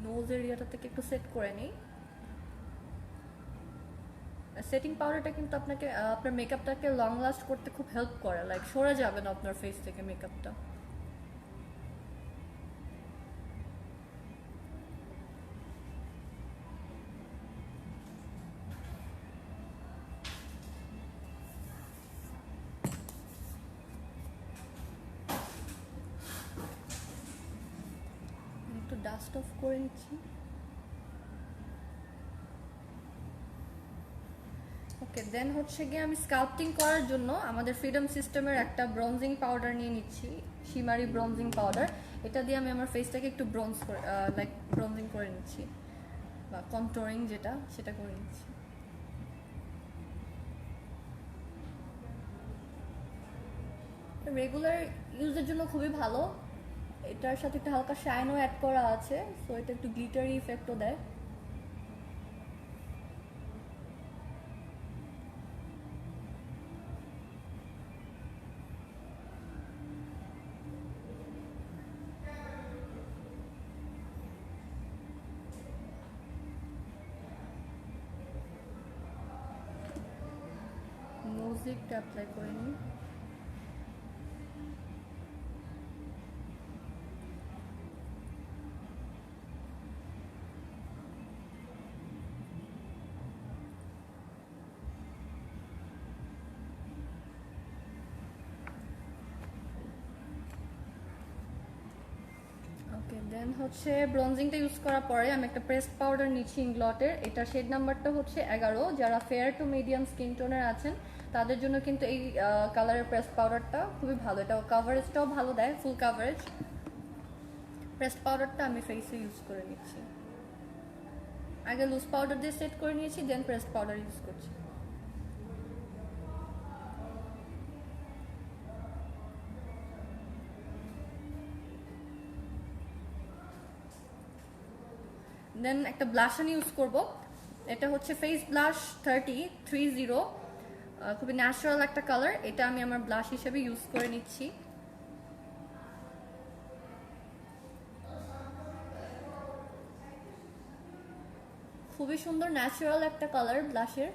নোজ এরিয়াটা থেকে একটু সেট করে নিই। সেটিং পাউডারটা কিন্তু আপনাকে আপনার মেকআপটাকে লং লাস্ট করতে খুব হেল্প করে, লাইক সরে যাবে না আপনার ফেস থেকে মেকআপটা। ডাস্ট অফ করে নিচ্ছি। ওকে, দেন হচ্ছে গিয়ে আমি স্কাল্পটিং করার জন্য আমাদের ফ্রিডম সিস্টেমের একটা ব্রঞ্জিং পাউডার নিয়ে নিচ্ছি, শিমারি ব্রঞ্জিং পাউডার। এটা দিয়ে আমি আমার ফেসটাকে একটু ব্রঞ্জ করে লাইক ব্রঞ্জিং করে নিচ্ছি, বা কন্ট্রোরিং যেটা সেটা করে নিচ্ছি। রেগুলার ইউজের জন্য খুবই ভালো। এটার সাথে একটা হালকা শাইনও অ্যাড করা আছে, সো এটা একটু গ্লিটারি ইফেক্টও দেয়। নোজিকটা অ্যাপ্লাই করে নিই। ওকে, দেন হচ্ছে ব্রঞ্জিংটা ইউজ করার পরে আমি একটা প্রেসড পাউডার নিচ্ছি ইংলটের। এটা শেড নাম্বারটা হচ্ছে 11। যারা ফেয়ার টু মিডিয়াম স্কিন টোনের আছেন তাদের জন্য কিন্তু এই কালারের প্রেসড পাউডারটা খুবই ভালো। এটা কাভারেজটাও ভালো দেয়, ফুল কাভারেজ। প্রেসড পাউডারটা আমি ফেসে ইউজ করে নিচ্ছি। আগে লুজ পাউডার দিয়ে সেট করে নিয়েছি, দেন প্রেসড পাউডার ইউজ করছি। দেন একটা ব্লাশ আমি ইউজ করব। এটা হচ্ছে ফেস ব্লাশ 30 খুবই ন্যাচারাল একটা কালার। এটা আমি আমার ব্লাশ হিসেবে ইউজ করে নিচ্ছি। খুবই সুন্দর ন্যাচারাল একটা কালার ব্লাশের।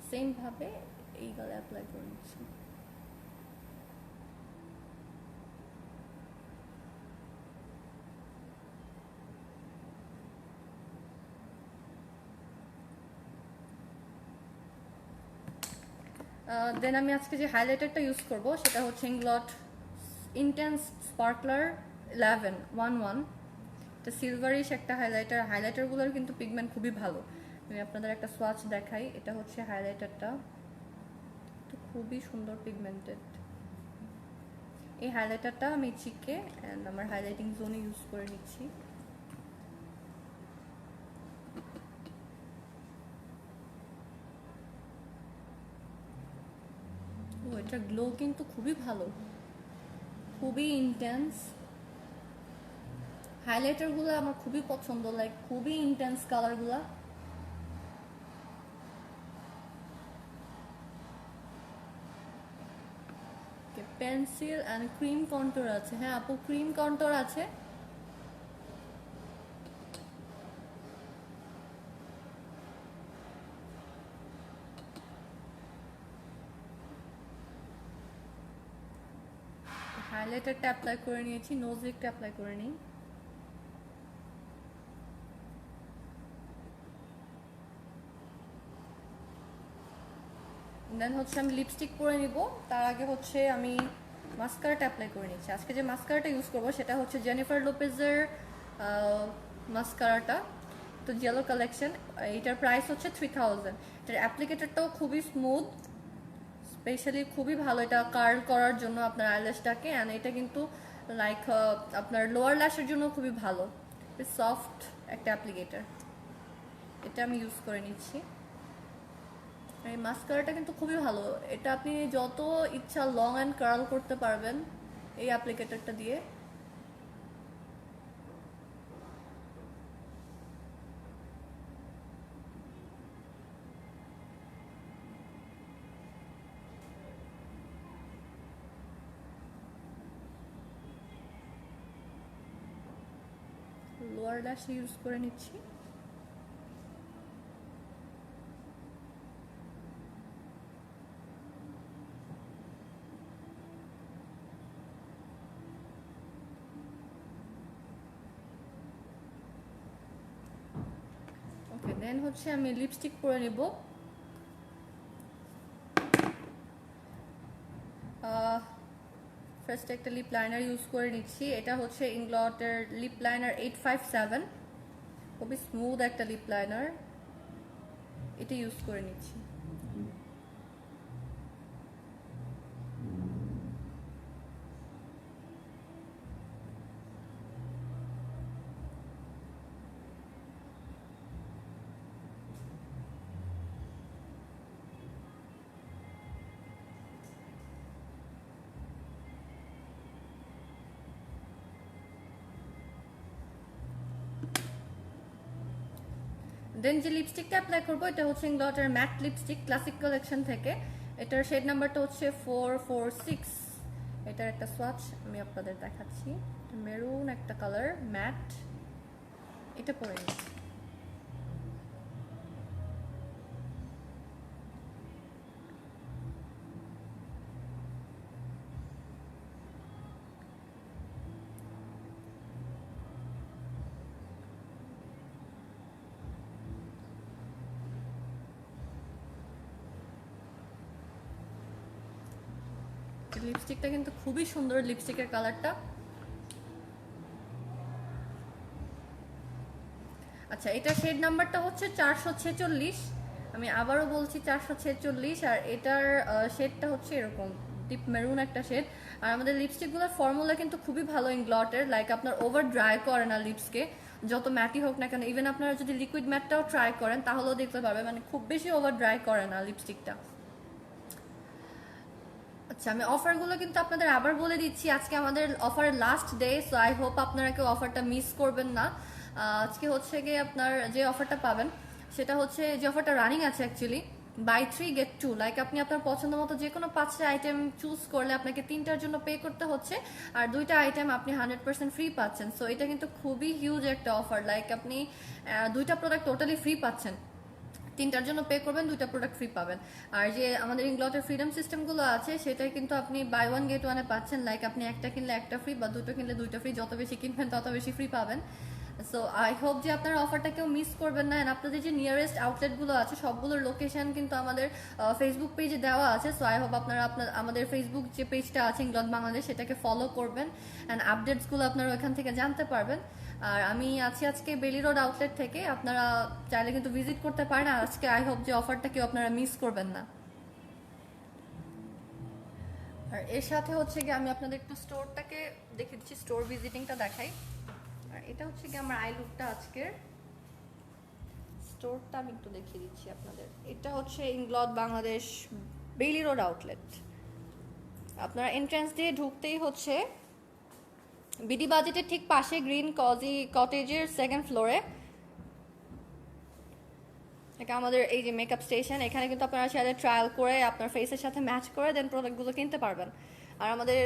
সেম ভাবে এই গালে অ্যাপ্লাই করে নিচ্ছি। দেন আমি আজকে যে হাইলাইটারটা ইউজ করব সেটা হচ্ছে ইংলট ইন্টেন্স স্পার্কলার 11 এটা সিলভারিশ একটা হাইলাইটার। হাইলাইটারগুলোর কিন্তু পিগমেন্ট খুবই ভালো। আমি আপনাদের একটা সোয়াচ দেখাই। এটা হচ্ছে হাইলাইটারটা, তো খুবই সুন্দর পিগমেন্টেড। এই হাইলাইটারটা আমি চিকে অ্যান্ড আমার হাইলাইটিং জোনে ইউজ করে নিচ্ছি। ও, এটার গ্লো কিন্তু খুবই ভালো, খুবই ইন্টেন্স। হাইলাইটারগুলো আমার খুবই পছন্দ, লাইক খুবই ইন্টেন্স কালারগুলো। পেন্সিল অ্যান্ড ক্রিম কন্ট্রোর আছে। হ্যাঁ আপু, ক্রিম কন্ট্রোর আছে। হাইলাইটারটা অ্যাপ্লাই করে নিয়েছি, নোজ লিকটা অ্যাপ্লাই করে নিই। দেন হচ্ছে আমি লিপস্টিক পরে নিব। তার আগে হচ্ছে আমি মাস্কারাটা অ্যাপ্লাই করে নিচ্ছি। আজকে যে মাস্কারাটা ইউজ করবো সেটা হচ্ছে জেনিফার লোপেজের মাস্কারাটা, তো জেলো কালেকশন। এটার প্রাইস হচ্ছে 3000। এটার অ্যাপ্লিকেটারটাও খুবই স্মুথ, স্পেশালি খুবই ভালো এটা কার্ল করার জন্য আপনার আইল্যাশটাকে। অ্যান্ড এটা কিন্তু লাইক আপনার লোয়ার ল্যাশের জন্য খুবই ভালো, সফট একটা অ্যাপ্লিকেটার। এটা আমি ইউজ করে নিচ্ছি। এই মাস্কারাটা কিন্তু খুবই ভালো। এটা আপনি যত ইচ্ছা লং অ্যান্ড কার্ল করতে পারবেন এই অ্যাপ্লিকেটরটা দিয়ে। লোয়ার ল্যাশ ইউজ করে নিচ্ছি। ওকে, দেন হচ্ছে আমি লিপস্টিক পরে নেব। ফার্স্ট একটা লিপ লাইনার ইউজ করে নিচ্ছি, এটা হচ্ছে ইংলটের লিপ লাইনার 857, খুবই স্মুথ একটা লিপ লাইনার, এটা ইউজ করে নিচ্ছি। দেন যে লিপস্টিকটা অ্যাপ্লাই করবো এটা হচ্ছে ইংলটের ম্যাট লিপস্টিক ক্লাসিক কালেকশন থেকে, এটার শেড নাম্বারটা হচ্ছে 446। এটার একটা সোয়াচ আমি আপনাদের দেখাচ্ছি, মেরুন একটা কালার ম্যাট, এটা পরে নিচ্ছি। লিপস্টিকটা কিন্তু খুবই সুন্দর, লিপস্টিকের কালারটা। আচ্ছা, এটা শেড নাম্বারটা হচ্ছে 446, আমি আবারও বলছি 446, আর এটার শেডটা হচ্ছে এরকম ডিপ মেরুন একটা শেড। আর আমাদের লিপস্টিকগুলোর ফর্মুলা কিন্তু খুবই ভালো ইংলটের, লাইক আপনার ওভার ড্রাই করে না লিপসকে, যত ম্যাটই হোক না কেন, ইভেন আপনারা যদি লিকুইড ম্যাটটাও ট্রাই করেন তাহলেও দেখতে পারবেন মানে খুব বেশি ওভার ড্রাই করে না লিপস্টিকটা। আচ্ছা, আমি অফারগুলো কিন্তু আপনাদের আবার বলে দিচ্ছি, আজকে আমাদের অফারের last day, so I hope আপনারা কেউ অফারটা মিস করবেন না। আজকে হচ্ছে গিয়ে আপনার যে অফারটা পাবেন সেটা হচ্ছে, যে অফারটা রানিং আছে অ্যাকচুয়ালি, বাই 3 get 2, লাইক আপনি আপনার পছন্দ মতো যে কোনো 5টা আইটেম চুজ করলে আপনাকে 3টার জন্য পে করতে হচ্ছে, আর 2টা আইটেম আপনি 100% ফ্রি পাচ্ছেন। সো এটা কিন্তু খুবই হিউজ একটা অফার, লাইক আপনি 2টা প্রোডাক্ট টোটালি ফ্রি পাচ্ছেন, 3টার জন্য পে করবেন, 2টা প্রোডাক্ট ফ্রি পাবেন। আর যে আমাদের ইংলটের ফ্রিডম সিস্টেমগুলো আছে সেটাই কিন্তু আপনি বাই 1 get 1 পাচ্ছেন, লাইক আপনি একটা কিনলে একটা ফ্রি বা 2টো কিনলে 2টা ফ্রি, যত বেশি কিনবেন তত বেশি ফ্রি পাবেন। সো আই হোপ যে আপনারা অফারটা কেউ মিস করবেন না। আপনাদের যে নিয়ারেস্ট আউটলেটগুলো আছে সবগুলোর লোকেশন কিন্তু আমাদের ফেসবুক পেজে দেওয়া আছে, সো আই হোপ আপনারা আমাদের ফেসবুক যে পেজটা আছে ইংলট বাংলাদেশ সেটাকে ফলো করবেন, অ্যান্ড আপডেটসগুলো আপনারা ওইখান থেকে জানতে পারবেন। আর আমি আছি আজকে বেলি রোড আউটলেট থেকে, আপনারা চাইলে কিন্তু ভিজিট করতে পারেন। আর আজকে আই হোপ যে অফারটা কেউ আপনারা মিস করবেন না। আর এর সাথে হচ্ছে গিয়ে আমি আপনাদের একটু স্টোরটাকে দেখে দিচ্ছি, স্টোর ভিজিটিংটা দেখাই। আর এটা হচ্ছে গিয়ে আমার আই লুকটা আজকের, স্টোরটা আমি একটু দেখিয়ে দিচ্ছি আপনাদের। এটা হচ্ছে ইংলট বাংলাদেশ বেলি রোড আউটলেট, আপনারা এন্ট্রান্স দিয়ে ঢুকতেই হচ্ছে বিডি বাজেটের ঠিক পাশে গ্রিন কজি কটেজের 2nd ফ্লোরে এটা আমাদের এই যে মেকআপ স্টেশন, এখানে কিন্তু আপনারা সাথে ট্রায়াল করে আপনার ফেসের সাথে ম্যাচ করে দেন প্রোডাক্টগুলো কিনতে পারবেন। আর আমাদের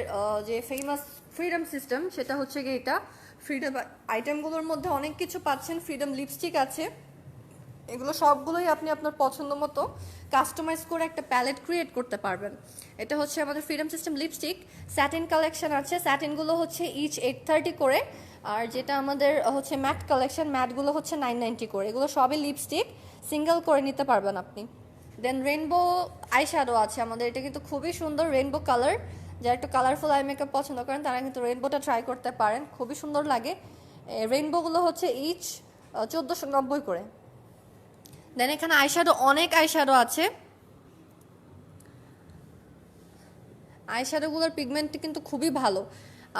যে ফেমাস ফ্রিডম সিস্টেম সেটা হচ্ছে কি, এটা ফ্রিডম আইটেমগুলোর মধ্যে অনেক কিছু পাচ্ছেন, ফ্রিডম লিপস্টিক আছে, এগুলো সবগুলোই আপনি আপনার পছন্দ মতো কাস্টমাইজ করে একটা প্যালেট ক্রিয়েট করতে পারবেন। এটা হচ্ছে আমাদের freedom system lipstick, satin collection আছে, স্যাটিনগুলো হচ্ছে ইচ 830 করে, আর যেটা আমাদের হচ্ছে ম্যাট কালেকশন, ম্যাটগুলো হচ্ছে 990 করে, এগুলো সবই লিপস্টিক, সিঙ্গেল করে নিতে পারবেন আপনি। দেন রেইনবো আই শ্যাডো আছে আমাদের, এটা কিন্তু খুবই সুন্দর রেইনবো কালার, যারা একটু কালারফুল আই মেকআপ পছন্দ করেন তারা কিন্তু রেইনবোটা ট্রাই করতে পারেন, খুবই সুন্দর লাগে। রেইনবোগুলো হচ্ছে ইচ 1490 করে। দেন এখানে আইশ্যাডো, অনেক আইশ্যাডো আছে, আইশ্যাডোগুলোর পিগমেন্ট কিন্তু খুবই ভালো।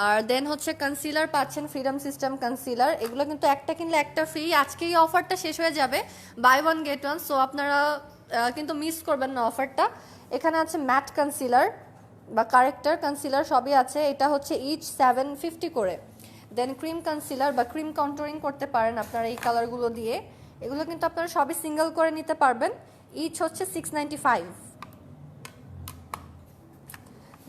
আর দেন হচ্ছে কনসিলার পাচ্ছেন, ফ্রিডম সিস্টেম কনসিলার, এগুলো কিন্তু একটা কিনলে একটা ফ্রি, আজকে এই অফারটা শেষ হয়ে যাবে বাই 1 get 1, সো আপনারা কিন্তু মিস করবেন না অফারটা। এখানে আছে ম্যাট কনসিলার বা কারেক্টার কনসিলার সবই আছে, এটা হচ্ছে ইচ 750 করে। দেন ক্রিম কনসিলার বা ক্রিম কন্ট্রোলিং করতে পারেন আপনারা এই কালারগুলো দিয়ে, এগুলো কিন্তু আপনারা সবই সিঙ্গেল করে নিতে পারবেন, ইচ হচ্ছে 695।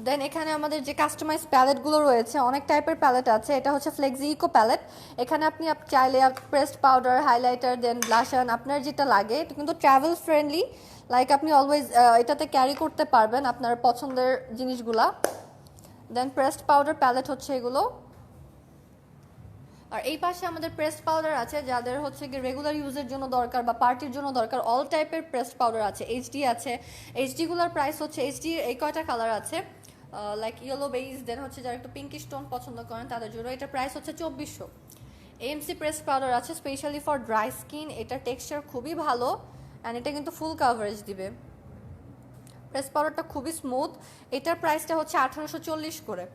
দেন এখানে আমাদের যে কাস্টমাইজ প্যালেটগুলো রয়েছে, অনেক টাইপের প্যালেট আছে, এটা হচ্ছে ফ্লেক্সি ইকো প্যালেট, এখানে আপনি চাইলে প্রেসড পাউডার, হাইলাইটার, দেন ব্লাশন আপনার যেটা লাগে, এটা কিন্তু ট্রাভেল ফ্রেন্ডলি, লাইক আপনি অলওয়েজ এটাতে ক্যারি করতে পারবেন আপনার পছন্দের জিনিসগুলা। দেন প্রেসড পাউডার প্যালেট হচ্ছে এগুলো। আর আর এই পাশে আমাদের প্রেসড পাউডার আছে, যাদের হচ্ছে কি রেগুলার ইউজের জন্য দরকার বা পার্টির জন্য দরকার, অল টাইপের প্রেসড পাউডার আছে। এইচডি আছে, এইচডিগুলোর প্রাইস হচ্ছে, এইচডি এই কয়টা কালার আছে, লাইক ইয়েলো বেইজ, দেন হচ্ছে যারা একটু পিঙ্কিশ টোন পছন্দ করেন তাদের জন্য এটা প্রাইস হচ্ছে 2400। এএমসি প্রেসড পাউডার আছে স্পেশালি ফর ড্রাই স্কিন, এটা টেক্সচার খুবই ভালো অ্যান্ড এটা কিন্তু ফুল কাভারেজ দিবে। প্রেস পাউডারটা খুবই স্মুথ, এটার প্রাইসটা হচ্ছে 1840 করে।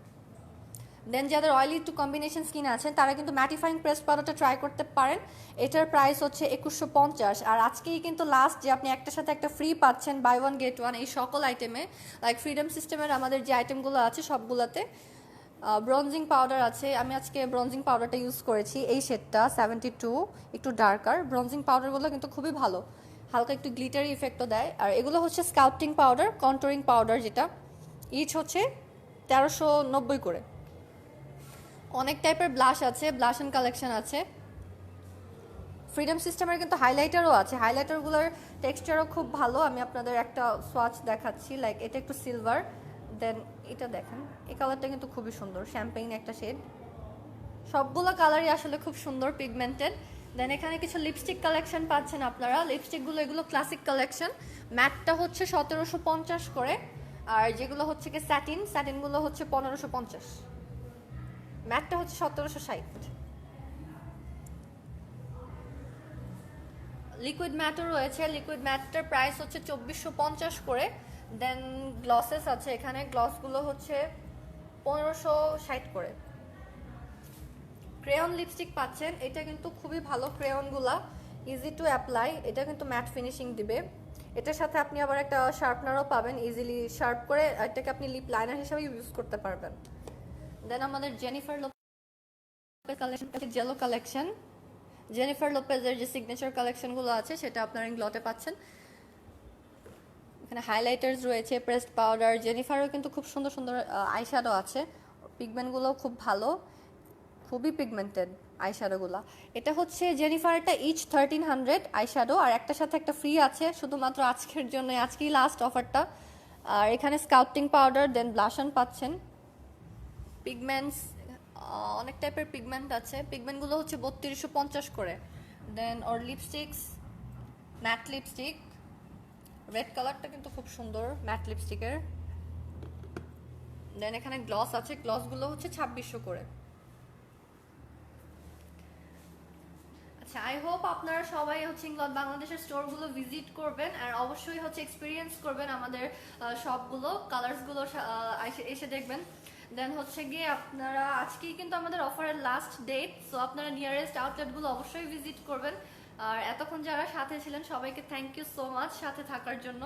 দেন যাদের অয়েলি টু কম্বিনেশন স্কিন আছেন তারা কিন্তু ম্যাটিফাইং প্রেস পাউডারটা ট্রাই করতে পারেন, এটার প্রাইস হচ্ছে 2150। আর আজকেই কিন্তু লাস্ট যে আপনি একটার সাথে একটা ফ্রি পাচ্ছেন, বাই ওয়ান গেট ওয়ান এই সকল আইটেমে, লাইক ফ্রিডম সিস্টেমের আমাদের যে আইটেমগুলো আছে সবগুলোতে। ব্রঞ্জিং পাউডার আছে, আমি আজকে ব্রঞ্জিং পাউডারটা ইউজ করেছি, এই শেডটা 72, একটু ডার্কার। ব্রঞ্জিং পাউডারগুলো কিন্তু খুবই ভালো, হালকা একটু গ্লিটারি ইফেক্টও দেয়। আর এগুলো হচ্ছে স্কাল্পটিং পাউডার, কন্ট্রোরিং পাউডার, যেটা ইচ হচ্ছে 1390 করে। অনেক টাইপের ব্লাশ আছে, ব্লাশ অ্যান্ড কালেকশন আছে। ফ্রিডম সিস্টেমের কিন্তু হাইলাইটারও আছে, হাইলাইটারগুলোর টেক্সচারও খুব ভালো। আমি আপনাদের একটা সোয়াচ দেখাচ্ছি, লাইক এটা একটু সিলভার, দেন এটা দেখেন, এই কালারটা কিন্তু খুবই সুন্দর, শ্যাম্পেইন একটা শেড। সবগুলো কালারই আসলে খুব সুন্দর, পিগমেন্টেড। দেন এখানে কিছু লিপস্টিক কালেকশন পাচ্ছেন আপনারা, লিপস্টিকগুলো এগুলো ক্লাসিক কালেকশন, ম্যাটটা হচ্ছে 1750 করে, আর যেগুলো হচ্ছে কি স্যাটিন, স্যাটিনগুলো হচ্ছে 1550, ম্যাটটা হচ্ছে 1760। লিকুইড ম্যাটও রয়েছে, লিকুইড ম্যাটটার প্রাইস হচ্ছে 2450 করে। দেন গ্লসেস আছে এখানে, গ্লসগুলো হচ্ছে 1560 করে। ক্রেয়ন লিপস্টিক পাচ্ছেন, এটা কিন্তু খুবই ভালো, ক্রেয়নগুলা ইজি টু অ্যাপ্লাই, এটা কিন্তু ম্যাট ফিনিশিং দিবে। এটার সাথে আপনি আবার একটা শার্পনারও পাবেন, ইজিলি শার্প করে এটাকে আপনি লিপ লাইনার হিসেবে ইউজ করতে পারবেন। দেন আমাদের Jennifer Lopez collection, JLo collection, Jennifer লোপেজের যে সিগনেচার কালেকশনগুলো আছে সেটা আপনারা গ্লটে পাচ্ছেন। এখানে হাইলাইটার্স রয়েছে, প্রেসড পাউডার, জেনিফারও কিন্তু খুব সুন্দর সুন্দর আইশ্যাডো আছে, পিগমেন্টগুলোও খুব ভালো, খুবই পিগমেন্টেড আইশ্যাডোগুলো। এটা হচ্ছে জেনিফারটা ইচ 1300 আইশ্যাডো, আর একটার সাথে একটা ফ্রি আছে শুধুমাত্র আজকের জন্য, আজকেই লাস্ট অফারটা। আর এখানে স্কাল্পটিং পাউডার, দেন ব্লাশন পাচ্ছেন। পিগমেন্টস অনেক টাইপের পিগমেন্ট আছে, পিগমেন্টগুলো হচ্ছে 3250 করে। দেন ওর লিপস্টিক্স, ম্যাট লিপস্টিক, রেড কালারটা কিন্তু খুব সুন্দর ম্যাট লিপস্টিকের। দেন এখানে গ্লস আছে, গ্লসগুলো হচ্ছে 2600 করে। আচ্ছা, আই হোপ আপনারা সবাই হচ্ছে ইংলট বাংলাদেশের স্টোরগুলো ভিজিট করবেন, আর অবশ্যই হচ্ছে এক্সপিরিয়েন্স করবেন আমাদের শপগুলো, কালার্সগুলো এসে দেখবেন। দেন হচ্ছে গিয়ে আপনারা, আজকেই কিন্তু আমাদের অফারের লাস্ট ডেট, সো আপনারা নিয়ারেস্ট আউটলেটগুলো অবশ্যই ভিজিট করবেন। আর এতক্ষণ যারা সাথে ছিলেন সবাইকে থ্যাংক ইউ সো মাচ সাথে থাকার জন্য।